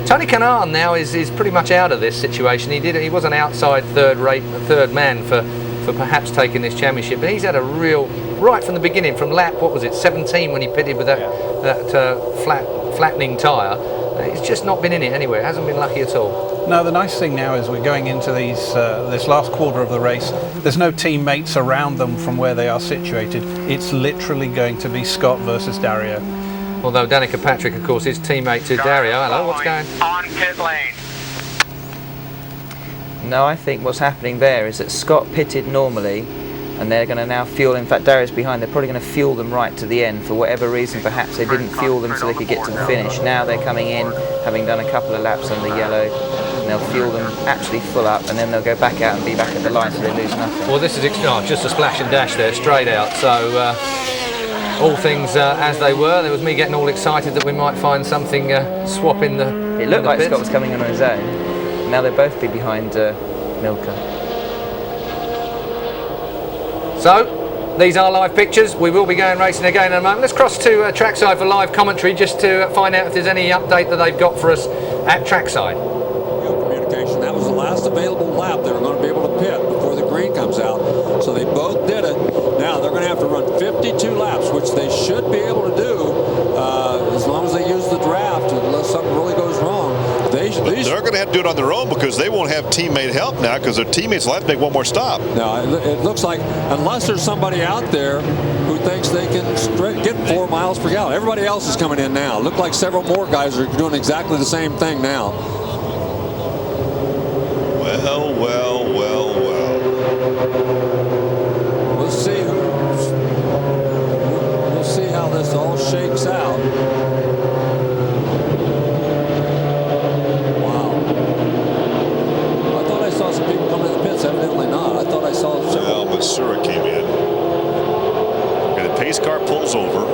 Tony Kanaan now is pretty much out of this situation. He was an outside third man for perhaps taking this championship, but he's had a real, right from the beginning, from lap, what was it, 17, when he pitted with that flattening tyre. It's just not been in it anywhere. It hasn't been lucky at all. No, the nice thing now is we're going into this last quarter of the race. There's no teammates around them from where they are situated. It's literally going to be Scott versus Dario. Although Danica Patrick, of course, is teammate to Dario. Hello, what's going on? Pit lane. No, I think what's happening there is that Scott pitted normally, and they're going to now fuel. In fact, Dario's behind. They're probably going to fuel them right to the end. For whatever reason, perhaps they didn't fuel them so they could get to the finish. Now they're coming in, having done a couple of laps on the yellow, and they'll fuel them actually full up, and then they'll go back out and be back at the line so they lose nothing. Well, this is just a splash and dash there, straight out. So all things as they were. There was me getting all excited that we might find something swapping the. It looked like Scott was coming in on his own. Now they'll both be behind Milka. So, these are live pictures. We will be going racing again in a moment. Let's cross to trackside for live commentary, just to find out if there's any update that they've got for us at trackside. Communication. That was the last available lap they were going to be able to pit before the green comes out. So they both did it. Now they're going to have to run 52 laps, which they should be able to do as long as they use the draft, unless something really goes wrong. They're going to have to do it on their own because they won't have teammate help now, because their teammates will have to make one more stop. No, it looks like, unless there's somebody out there who thinks they can get 4 miles per gallon. Everybody else is coming in now. Look like several more guys are doing exactly the same thing now. Well. We'll see how this all shakes out. Evidently not. I thought I saw. Well, Masura came in. Okay, the pace car pulls over.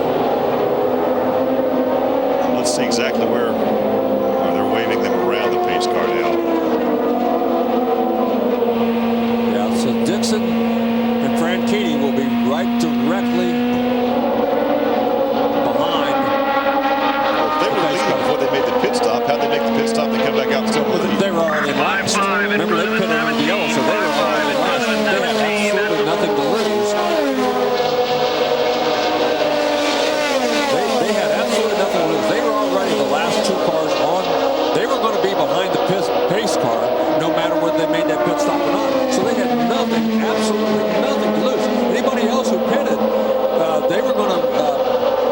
Let's see exactly where they're waving them around the pace car now. Yeah, so Dixon and Franchitti will be right directly behind. Well, if they were leading before they made the pit stop, how'd they make the pit stop and come back out still? They were already in last. Remember, they pitted in the yellow, so they were already last. They had absolutely nothing to lose. They had absolutely nothing to lose. They were already the last 2 cars on. They were going to be behind the pace car, no matter whether they made that pit stop or not. So they had nothing, absolutely nothing to lose. Anybody else who pitted, they were going to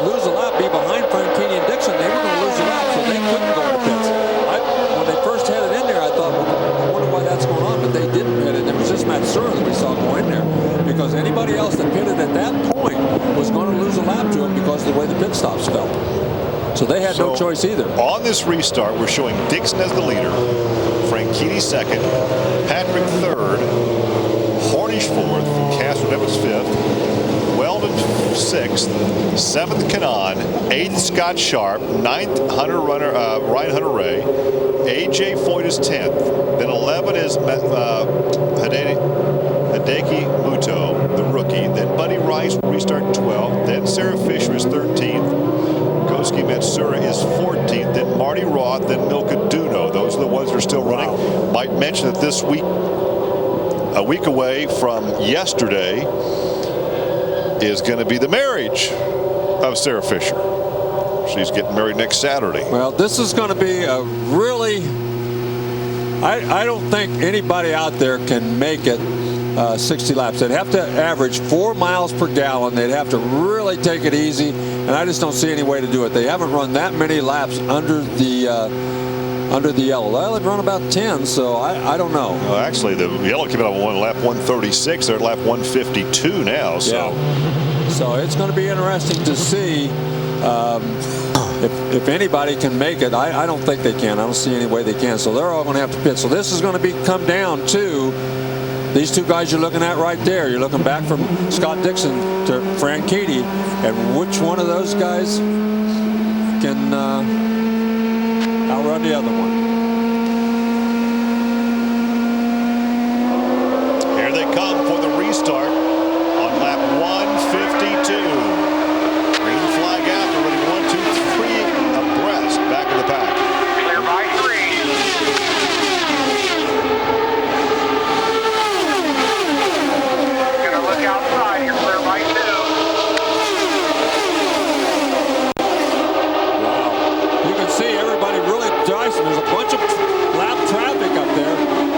lose a lap, be behind Franchitti and Dixon. They were going to lose a lap, so they couldn't go into pits. When they first headed in there, I thought, well, I wonder why that's going on, but they didn't pit it. It was just Matsura that we saw go in there, because anybody else that pitted at that point was going to lose a lap to him because of the way the pit stops fell. So they had no choice either. On this restart, we're showing Dixon as the leader, Franchitti second, Patrick third, Hornish fourth, Castro Evans fifth, Weldon sixth, seventh Kanaan, eighth Scott Sharp, ninth Ryan Hunter-Reay, AJ Foyt is 10th. Then 11 is Hideki Muto, the rookie. Then Buddy Rice will restart 12th. Then Sarah Fisher is 13th. Koski Matsura is 14th. Then Marty Roth. Then Milka Duno. Those are the ones that are still running. Might mention that this week, a week away from yesterday, is going to be the marriage of Sarah Fisher. She's getting married next Saturday. Well, this is going to be a really, I don't think anybody out there can make it 60 laps. They'd have to average 4 miles per gallon. They'd have to really take it easy, and I just don't see any way to do it. They haven't run that many laps under the under the yellow. Well, they've run about 10, so I don't know. Well, actually, the yellow came out on lap 136. They're at lap 152 now. So, so it's going to be interesting to see if anybody can make it. I don't think they can. I don't see any way they can. So they're all going to have to pit. So this is going to come down to these two guys you're looking at right there. You're looking back from Scott Dixon to Franchitti, and which one of those guys can outrun the other one. Here they come for the restart on lap 152. Green flag out. They're running 1, 2, 3 abreast back in the pack. Clear by 3. Gonna look outside. You're clear by 2. You can see everybody really dicing. There's a bunch of lap traffic up there.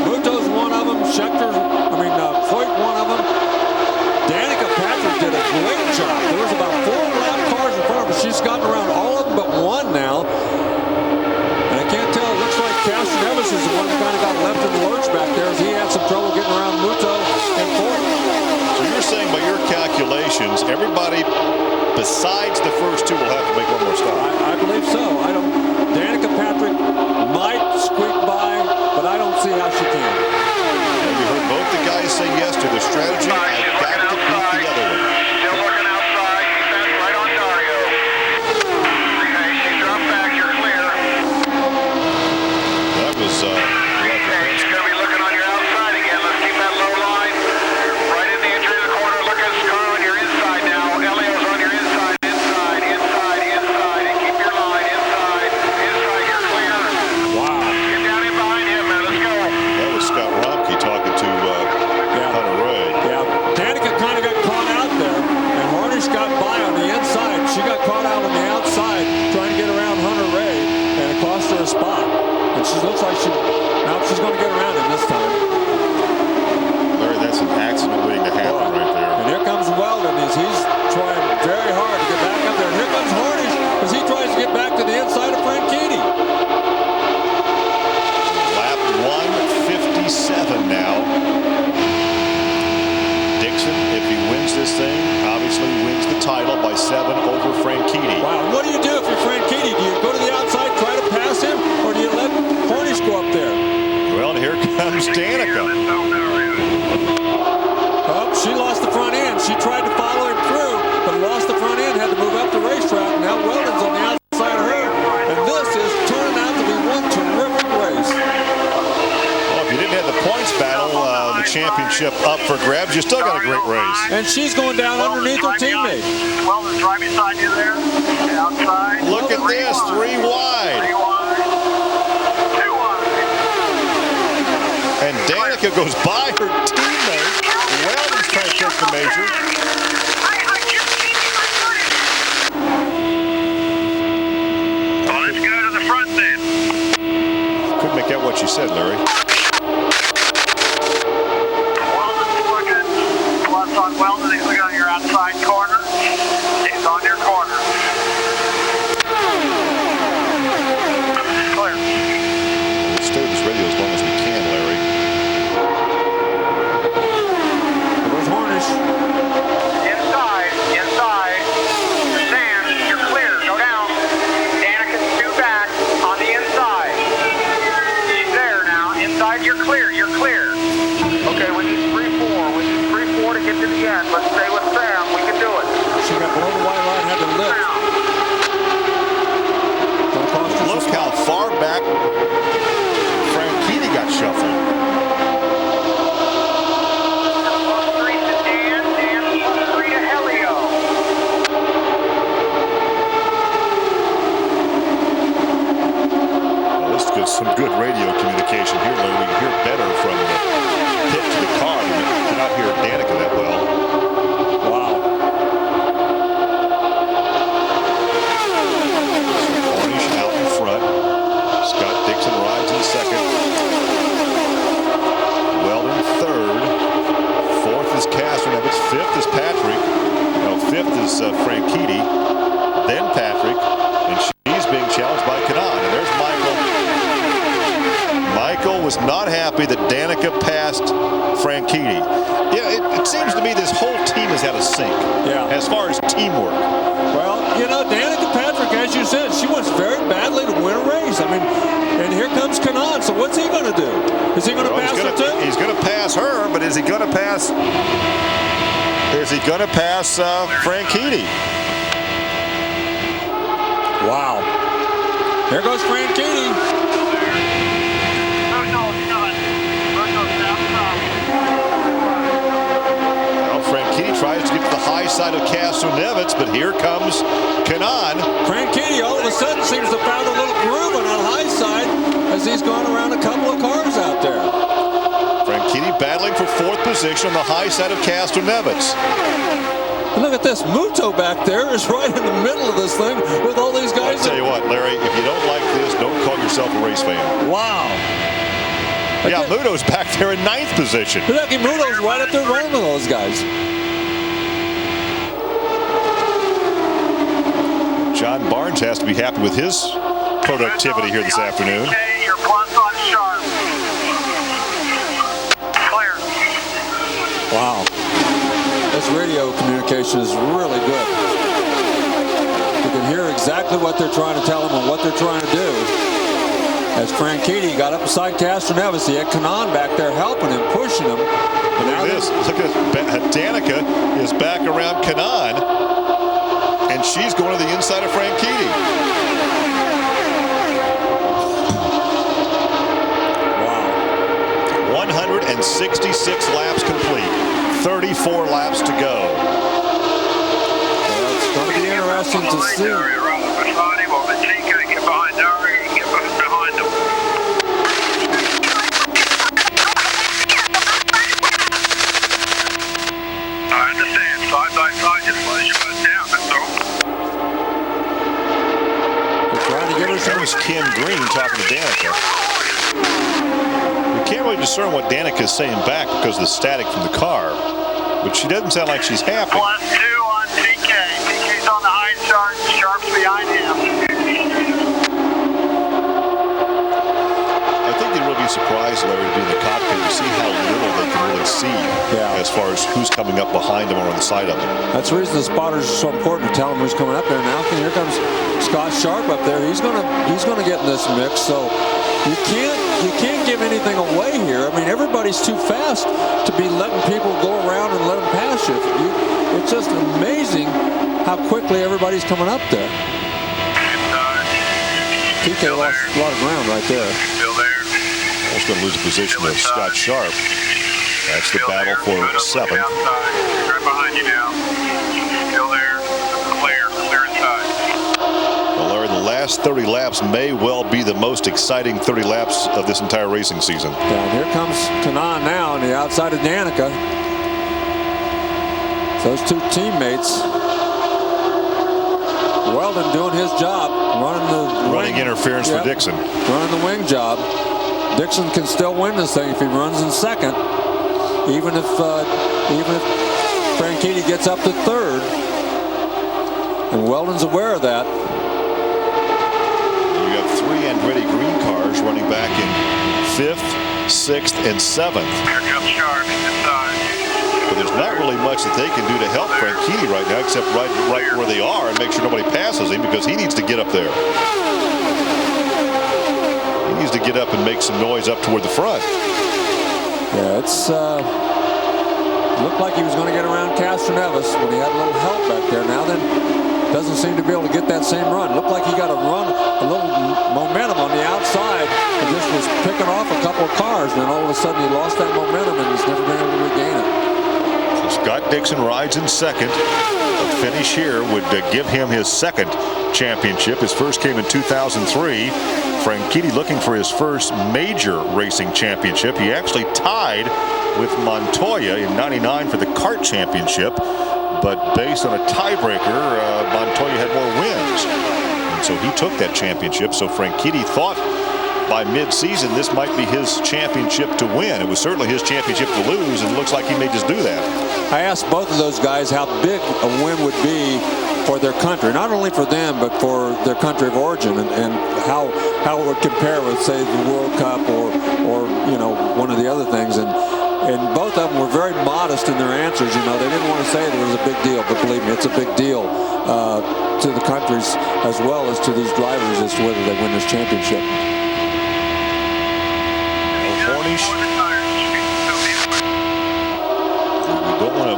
Muto's one of them. Foyt one of them. Danica Patrick did a great job. There was about 4 lap cars in front of her. She's gotten around all of them but one now. And I can't tell. It looks like Cash Nevis is the one that kind of got left in the lurch back there as he had some trouble getting around Muto and Foyt. So you're saying by your calculations, everybody besides the first two will have to make one more stop? I believe so. Danica Patrick might squeak by, but I don't see how she can. And we heard both the guys say yes to the strategy. I've got to beat the other one. Still looking outside. She's back right on Dario. Okay, she dropped back. You're clear. That was Okay, she's going to be looking on your outside again. Let's keep that low line. Right in the entry of the corner. Look at Scar on your inside now. Elio's on your inside. Inside. And keep your line. Inside. You're clear. Wow. Get down in behind him, man. Let's go. That was Scott Romke talking to Hunter Ray. Yeah, Danica kind of got caught out there, and Harnish got by on the inside. She got caught out on the outside trying to get around Hunter Ray, and it cost her a spot. And she looks like she's going to get around him this time. Larry, that's an accident waiting to happen right there. And here comes Weldon as he's trying very hard to get back up there. And here comes Harnish as he tries to get back to the inside of Franchitti. Lap 157 now. Dixon, if he wins this thing, obviously wins the title by 7 over Franchitti. Wow, what do you do if you're Franchitti? Do you go to the outside, try to pass him, or do you let Harnish go up there? Well, here comes Danica. Oh, she lost the front end. She tried to follow him through, but lost the front end, had to move up the racetrack. Now Weldon's on the outside of her, and this is turning out to be one terrific race. Well, if you didn't have the points battle, the championship up for grabs, you still got a great race. And she's going down underneath her teammate. Weldon's right beside you there. Outside. Look at this, 3 wide. 3 wide. 2 wide. And Danica goes by her teammate. Weldon's trying to take the major. Well, let's go to the front then. Couldn't make out what she said, Larry. Weldon's looking. Plus on Weldon, he's looking on your outside corner. He's on your corner. Clear. Let's stay with this radio as long as we can, Larry. Where's Harnish? Inside. Sand, you're clear. Go down. Danica's 2 back on the inside. She's there now. Inside, you're clear. Okay, we need 3-4. We need 3-4 to get to the end. Let's stay with Sam. We can do it. She got below the white line, had to lift. Look how far back Franchitti got shuffled. +3 to Dan. Dan +3 to Helio. Well, this is some good radio communication here, Larry. We can hear better from the pit to the car. We cannot hear Danica that well. Wow. Harnish out in front. Scott Dixon rides in second. Weldon third. Fourth is Castronevis. Fifth is Patrick. No, fifth is Franchitti. Then Patrick. And she's being challenged by Kanan. And there's Michael be that Danica passed Franchitti. Yeah, it seems to me this whole team is out of sync. Yeah. As far as teamwork. Well, you know, Danica Patrick, as you said, she wants very badly to win a race. I mean, and here comes Kanaan. So what's he going to do? Is he going to pass her too? He's going to pass her, but is he going to pass? Is he going to pass Franchitti? Wow. There goes Franchitti. Franchitti tries to get to the high side of Castlevitz, but here comes Kanaan. Franchitti all of a sudden seems to found a little groove on that high side as he's gone around a couple of cars out there. Franchitti battling for 4th position on the high side of Castlevitz. Look at this. Muto back there is right in the middle of this thing with all these guys. I'll tell you what, Larry, if you don't like this, don't call yourself a race fan. Wow. Yeah, Muto's back there in 9th position. Look, Muto's right up there running with those guys. John Barnes has to be happy with his productivity here this afternoon. Your plus on sharp. Clear. Wow. This radio communication is really good. You can hear exactly what they're trying to tell him and what they're trying to do. As Franchitti got up beside Castroneves, he had Kanaan back there helping him, pushing him. And Look at this. Look at Danica is back around Kanaan, and she's going to the inside of Franchitti. Wow. 166 laps complete. 34 laps to go. Well, it's going to be interesting to see. That was Ken Green talking to Danica. We can't really discern what Danica is saying back because of the static from the car, but she doesn't sound like she's happy. +2 on TK. TK's on the high start. Sharp's behind him. I think they'd really be surprised, Larry, to be in the cockpit to see how little they can really see as far as who's coming up behind them or on the side of them. That's the reason the spotters are so important to tell them who's coming up there. Now here comes Scott Sharp up there. He's gonna get in this mix. So you can't give anything away here. I mean, everybody's too fast to be letting people go around and let them pass you. It's just amazing how quickly everybody's coming up there. TK lost a lot of ground right there. Still there. Almost going to lose a position with Scott Sharp. That's the battle for 7th. Right behind you now. Still there. Clear inside. Well, Larry, the last 30 laps may well be the most exciting 30 laps of this entire racing season. Yeah, and here comes Kanaan now on the outside of Danica. Those two teammates. Weldon doing his job, running interference for Dixon. Running the wing job. Dixon can still win this thing if he runs in 2nd, even if Franchitti gets up to 3rd. And Weldon's aware of that. You have 3 Andretti green cars running back in 5th, 6th, and 7th. Here comes Sharp inside. But there's not really much that they can do to help Franchitti right now, except right where they are and make sure nobody passes him, because he needs to get up there. He needs to get up and make some noise up toward the front. Yeah, it's looked like he was going to get around Castroneves when he had a little help back there. Now then, doesn't seem to be able to get that same run. Looked like he got a little momentum on the outside and just was picking off a couple of cars. And then all of a sudden he lost that momentum and he's never been able to regain it. So Scott Dixon rides in 2nd. A finish here would give him his 2nd championship. His first came in 2003. Franchitti looking for his first major racing championship. He actually tied with Montoya in '99 for the kart championship, but based on a tiebreaker, Montoya had more wins, and so he took that championship. So Franchitti thought by mid-season this might be his championship to win. It was certainly his championship to lose, and it looks like he may just do that. I asked both of those guys how big a win would be for their country, not only for them, but for their country of origin, and how it would compare with, say, the World Cup or you know, one of the other things. And both of them were very modest in their answers. You know, they didn't want to say that it was a big deal, but believe me, it's a big deal to the countries as well as to these drivers as to whether they win this championship.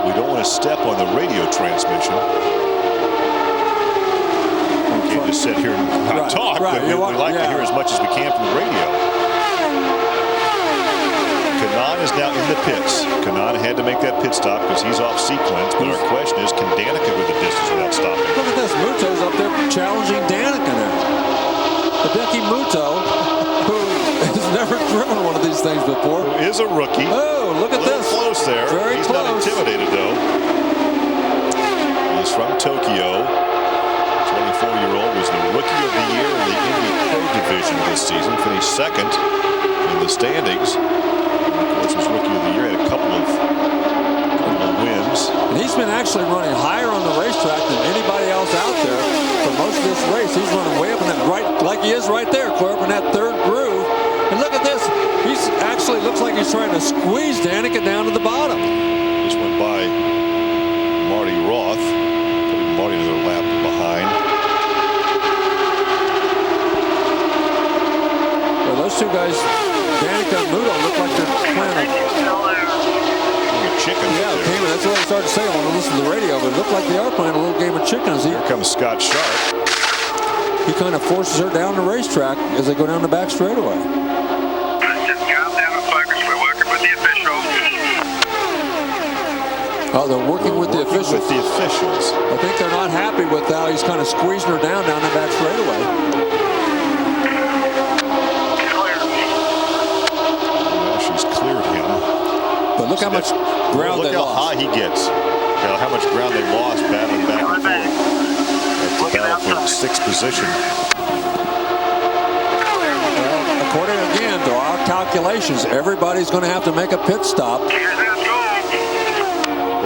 We don't want to step on the radio transmission. We can't just sit here and not talk, but we like to hear as much as we can from the radio. Kanan is now in the pits. Kanan had to make that pit stop because he's off sequence, but our question is, can Danica go the distance without stopping? Look at this. Muto's up there challenging Danica now. Hideki Muto, who has never driven one of these things before. Who is a rookie. Oh, look at this. Close there. Very He's close. not intimidated, though. He's from Tokyo. 24-year-old was the Rookie of the Year in the Indy Pro Division this season. Finished second in the standings. Of course, was Rookie of the Year. Had a couple of wins. And he's been actually running higher on the racetrack than anybody else out there for most of this race. He's running way up in that right, like he is right there, clear up in that third groove. And look at this. He's actually looks like he's trying to squeeze Danica down to the bottom. Just went by Marty Roth, putting Marty another lap behind. Well, those two guys, Danica and Muto, look like they're playing a chicken. Yeah, that's what I started to say. I want to listen to the radio, but it looked like they are playing a little game of chickens. Here comes Scott Sharp. He kind of forces her down the racetrack as they go down the back straightaway. Oh, they're working with the officials. I think they're not happy with how he's kind of squeezing her down the back straightaway. Well, she's cleared him. But look how much ground they lost. Look how high he gets. How much ground they lost battling back and forth. That's the battle for sixth position. Well, according again to our calculations, everybody's going to have to make a pit stop.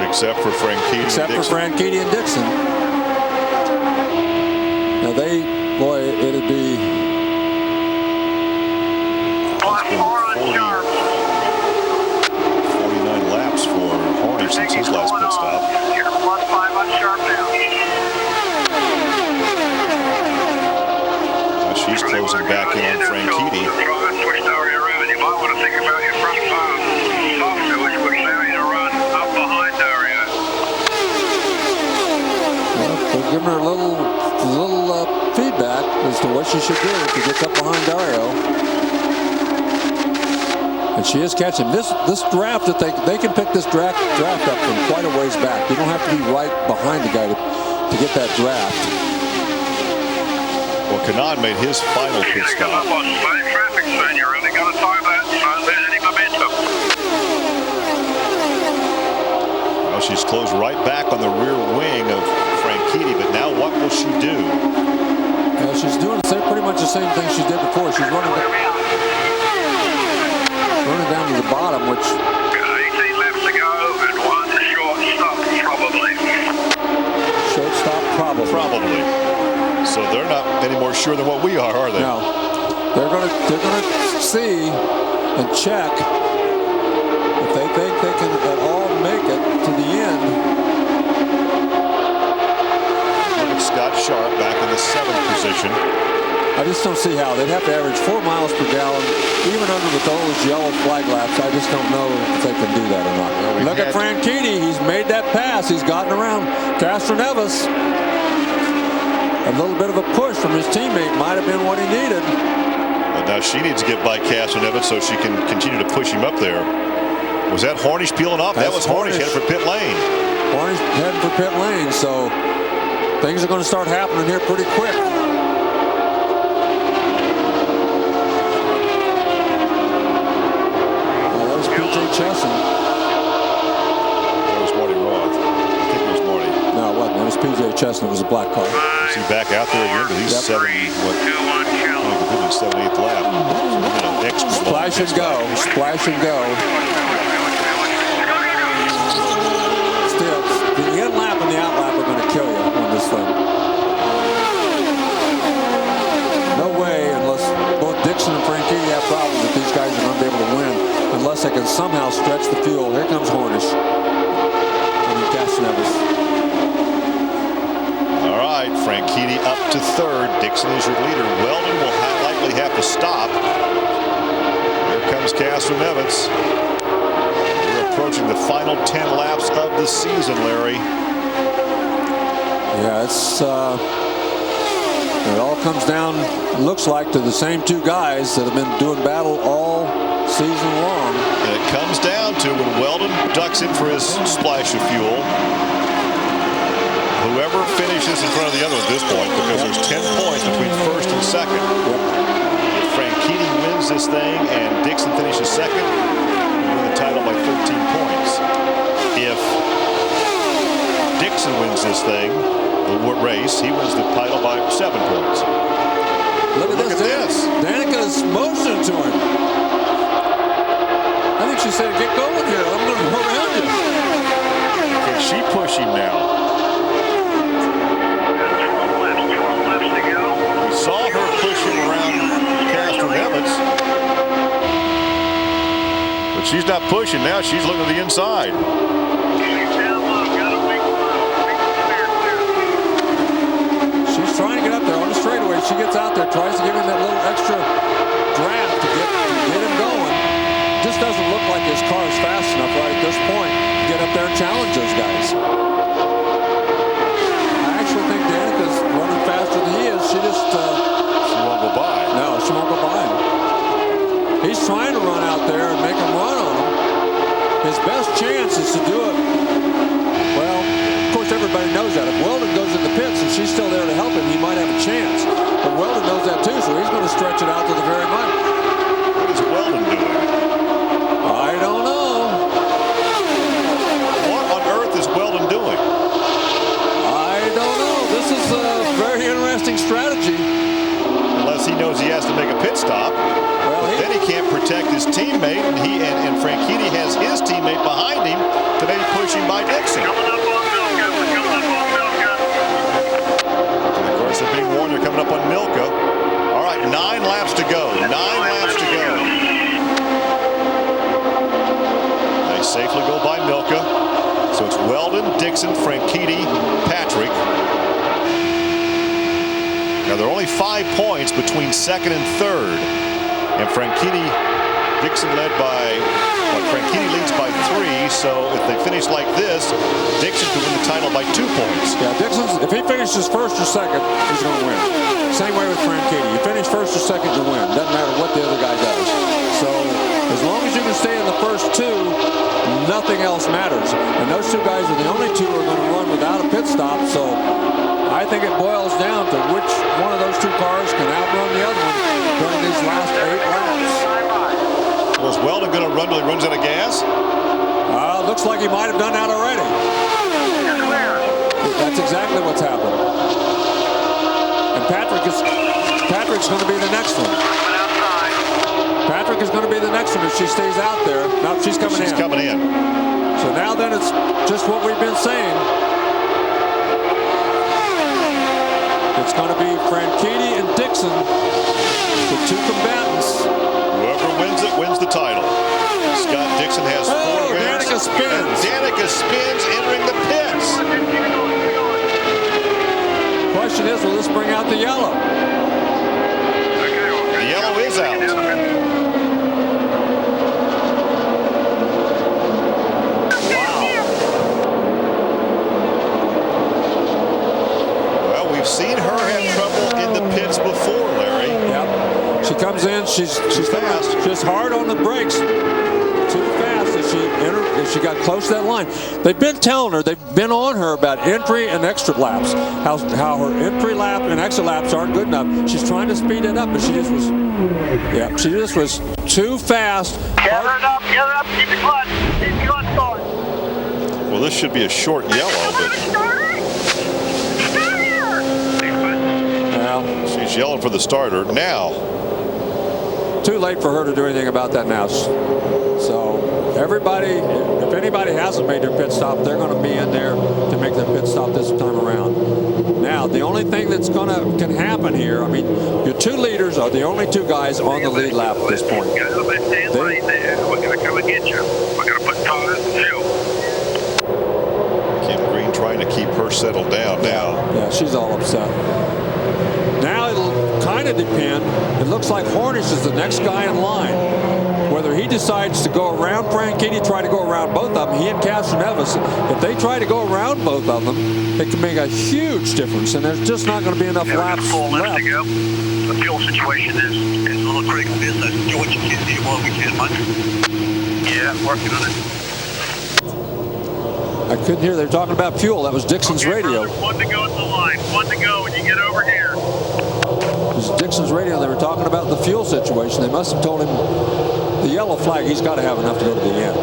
Except for Franchitti and Dixon. Now it'd be 49 laps for Horner since his last pit stop. Now she's closing back in on Franchitti. Giving her a little feedback as to what she should do if she gets up behind Dario. And she is catching this draft that they can pick this draft up from quite a ways back. You don't have to be right behind the guy to get that draft. Well, Kanan made his final pit stop. Well, she's closed right back on the rear wing of Franchitti, but now what will she do? Well, she's doing pretty much the same thing she did before. She's running down to the bottom, which 18 laps to go and one short stop, probably. Short stop, probably. So they're not any more sure than what we are they? No. They're gonna see and check if they think they can at all make it to the end. Scott Sharp back in the 7th position. I just don't see how. They'd have to average 4 miles per gallon, even under with those yellow flag laps. I just don't know if they can do that or not. Well, look at Franchitti. He's made that pass. He's gotten around Castroneves. A little bit of a push from his teammate might have been what he needed. Well, now she needs to get by Castroneves so she can continue to push him up there. Was that Hornish peeling off? That was Hornish heading for pit lane. Hornish heading for pit lane, so things are going to start happening here pretty quick. That was P.J. Chesson. That was Marty Roth. I think it was Marty. No, it wasn't. It was P.J. Chesson. It was a black car. Is he back out there again? But he's 7-8th lap. Splash and go. Splash and go. Still, the in lap and the out lap are going to kill you on this thing. the fuel. Here comes Hornish. All right, Franchitti up to third. Dixon is your leader. Weldon will likely have to stop. Here comes Castroneves. We're approaching the final 10 laps of the season, Larry. Yeah, it's it all comes down, looks like, to the same two guys that have been doing battle all season long. And it comes down to when Weldon ducks in for his splash of fuel, whoever finishes in front of the other at this point, because there's 10 points between first and second. If Franchitti wins this thing and Dixon finishes second, he'll win the title by 13 points. If Dixon wins this thing, the race, he wins the title by 7 points. Look at this. Danica's motioning to him. I think she said, "Get going here. I'm going to go around you." Can she push him now? We saw her pushing around Castroneves, but she's not pushing now. She's looking to the inside. She's trying to get up there on the straightaway. She gets out there, tries to give him that little extra draft to get him going. Just doesn't look like his car is fast enough right at this point to get up there and challenge those guys. I actually think Danica's running faster than he is. She just she won't go by. No, she won't go by him. He's trying to run out there and make him run on him. His best chance is to do it. Well, of course, everybody knows that. If Weldon goes in the pits and she's still there to help him, he might have a chance. But Weldon knows that too, so he's going to stretch it out to the very limit. What is Weldon doing? I don't know. What on earth is Weldon doing? I don't know. This is a very interesting strategy. Unless he knows he has to make a pit stop. Well, then he can't protect his teammate, and Franchitti has his teammate behind him to maybe push him by Dixon. And of course, they're being warned they're coming up on Milka. All right, 9 laps to go. 9 laps to go. They safely go by Milka. So it's Weldon, Dixon, Franchitti, Patrick. Now, there are only 5 points between second and third. And Franchitti, Dixon led by, Franchitti leads by 3. So if they finish like this, Dixon could win the title by 2 points. Yeah, Dixon's, if he finishes first or second, he's going to win. Same way with Franchitti. You finish first or second, you win. Doesn't matter what the other guy does. So as long as you can stay in the first 2, nothing else matters. And those 2 guys are the only 2 who are going to run without a pit stop. So I think it boils down to which one of those 2 cars can outrun the other one during these last 8 laps. Was Weldon going to run till he runs out of gas? Looks like he might have done that already. That's exactly what's happened. And Patrick's going to be the next one. Patrick is going to be the next one if she stays out there. No, she's coming in. She's coming in. So now then it's just what we've been saying. It's going to be Franchitti and Dixon, the 2 combatants. Whoever wins it wins the title. Scott Dixon has 4 wins. Danica spins. Danica spins, entering the pits. Question is, will this bring out the yellow? The yellow is out. Seen her have trouble in the pits before, Larry. Yep. She comes in, she's fast. She's hard on the brakes. Too fast as she got close to that line. They've been telling her, they've been on her about entry and extra laps. How her entry lap and extra laps aren't good enough. She's trying to speed it up, but she just was too fast. Gather it up, keep the clutch going. Well, this should be a short yellow, but she's yelling for the starter now. Too late for her to do anything about that now. So everybody, if anybody hasn't made their pit stop, they're going to be in there to make their pit stop this time around. Now, the only thing that's can happen here, I mean, your 2 leaders are the only 2 guys on the lead lap at this point. We're going to come and get you. We're going to put Kim Green trying to keep her settled down now. Yeah, she's all upset. Now it'll kind of depend. It looks like Hornish is the next guy in line. Whether he decides to go around Franchitti, try to go around both of them, he and Castroneves, if they try to go around both of them, it can make a huge difference, and there's just not going to be enough laps left. The fuel situation is a little critical. So do what you can do what we can, Mike. Yeah, working on it. I couldn't hear. They were talking about fuel. That was Dixon's radio. Brother, one to go at the line. One to go when you get over here. It was Dixon's radio. They were talking about the fuel situation. They must have told him the yellow flag, he's got to have enough to go to the end.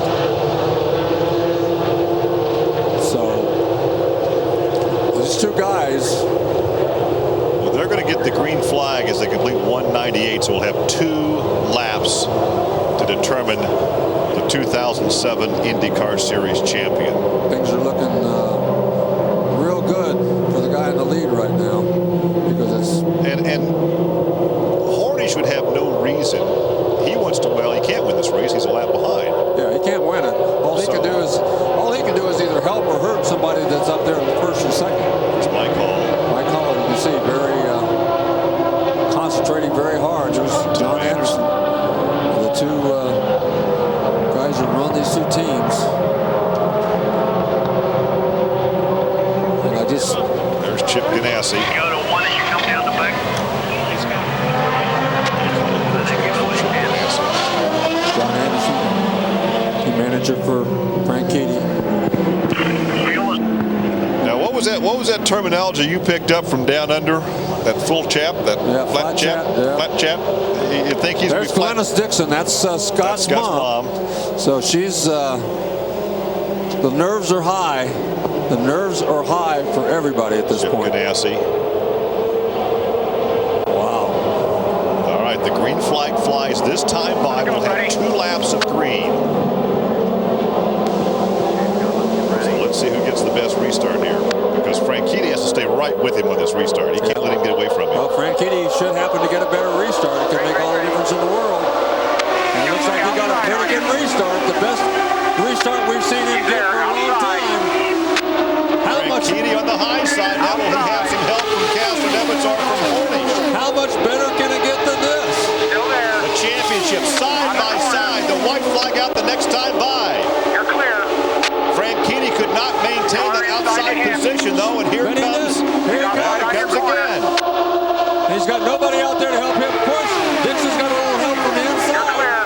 So these two guys. Well, they're going to get the green flag as they complete 198, so we'll have 2 laps to determine the 2007 IndyCar Series champion. Things are looking real good for the guy in the lead right now, because it's and Hornish would have no reason. He wants to. Well, he can't win this race. He's a lap behind. Yeah, he can't win it. All he can do is either help or hurt somebody that's up there in the first or second. It's my call. My call. You can see very concentrating very hard. There's John Anderson, the two guys who run these two teams. And I just. There's Chip Ganassi. Go to one as you come down the back. John Anderson, the manager for Franchitti. Now, what was that terminology you picked up from down under? That full chap, that flat chap, flat chap. You think he's? There's Glennis Dixon. That's Scott's mom. So she's. The nerves are high. The nerves are high for everybody at this point. Ganassi. The green flag flies this time by. We'll have 2 laps of green. So let's see who gets the best restart here, because Franchitti has to stay right with him on this restart. He can't let him get away from him. Well, Franchitti should happen to get a better restart. It could make all the difference in the world. And it looks like he got a pretty good restart. The best restart we've seen him get for a long time. Franchitti on the high side. Now will he have some help from Castroneves or from Hornish? How much better can it get than this? Championship side by side. The white flag out the next time by. You're clear. Franchitti could not maintain that outside position though, and here it comes. Here it comes again. He's got nobody out there to help him push. Dixon's got a little help from the inside.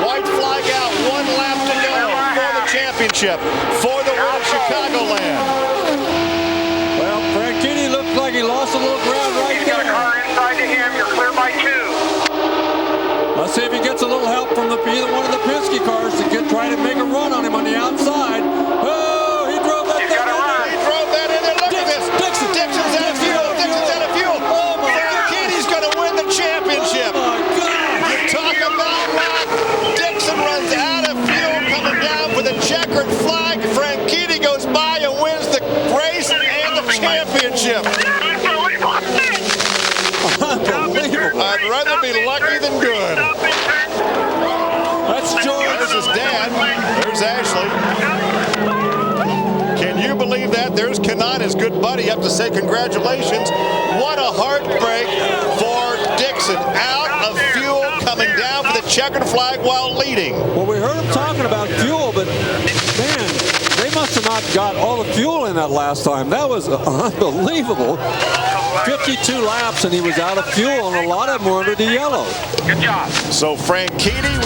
White flag out. 1 lap to go for the championship for the win of Chicagoland. Well, Franchitti looked like he lost a little ground right there. He's got a car inside to him. You're clear by 2. Let's see if he gets a little help from either one of the Penske cars to try to make a run on him on the outside. Oh, he drove that thing in there. He drove that in there. Look at this. Dixon's out of fuel. Dixon's out of fuel. Oh, my God. Frankitti's going to win the championship. Oh, my God. You talk about luck. Dixon runs out of fuel coming down for the checkered flag. Franchitti goes by and wins the race and the championship. Unbelievable. I'd rather be lucky than good. That's George. There's his dad. There's Ashley. Can you believe that? There's Kanaan, his good buddy, up to say congratulations. What a heartbreak for Dixon. Out of fuel coming down for the checkered flag while leading. Well, we heard him talking about fuel, but man, they must have not got all the fuel in that last time. That was unbelievable. 52 laps and he was out of fuel, and a lot of them were under the yellow. Good job. So Franchitti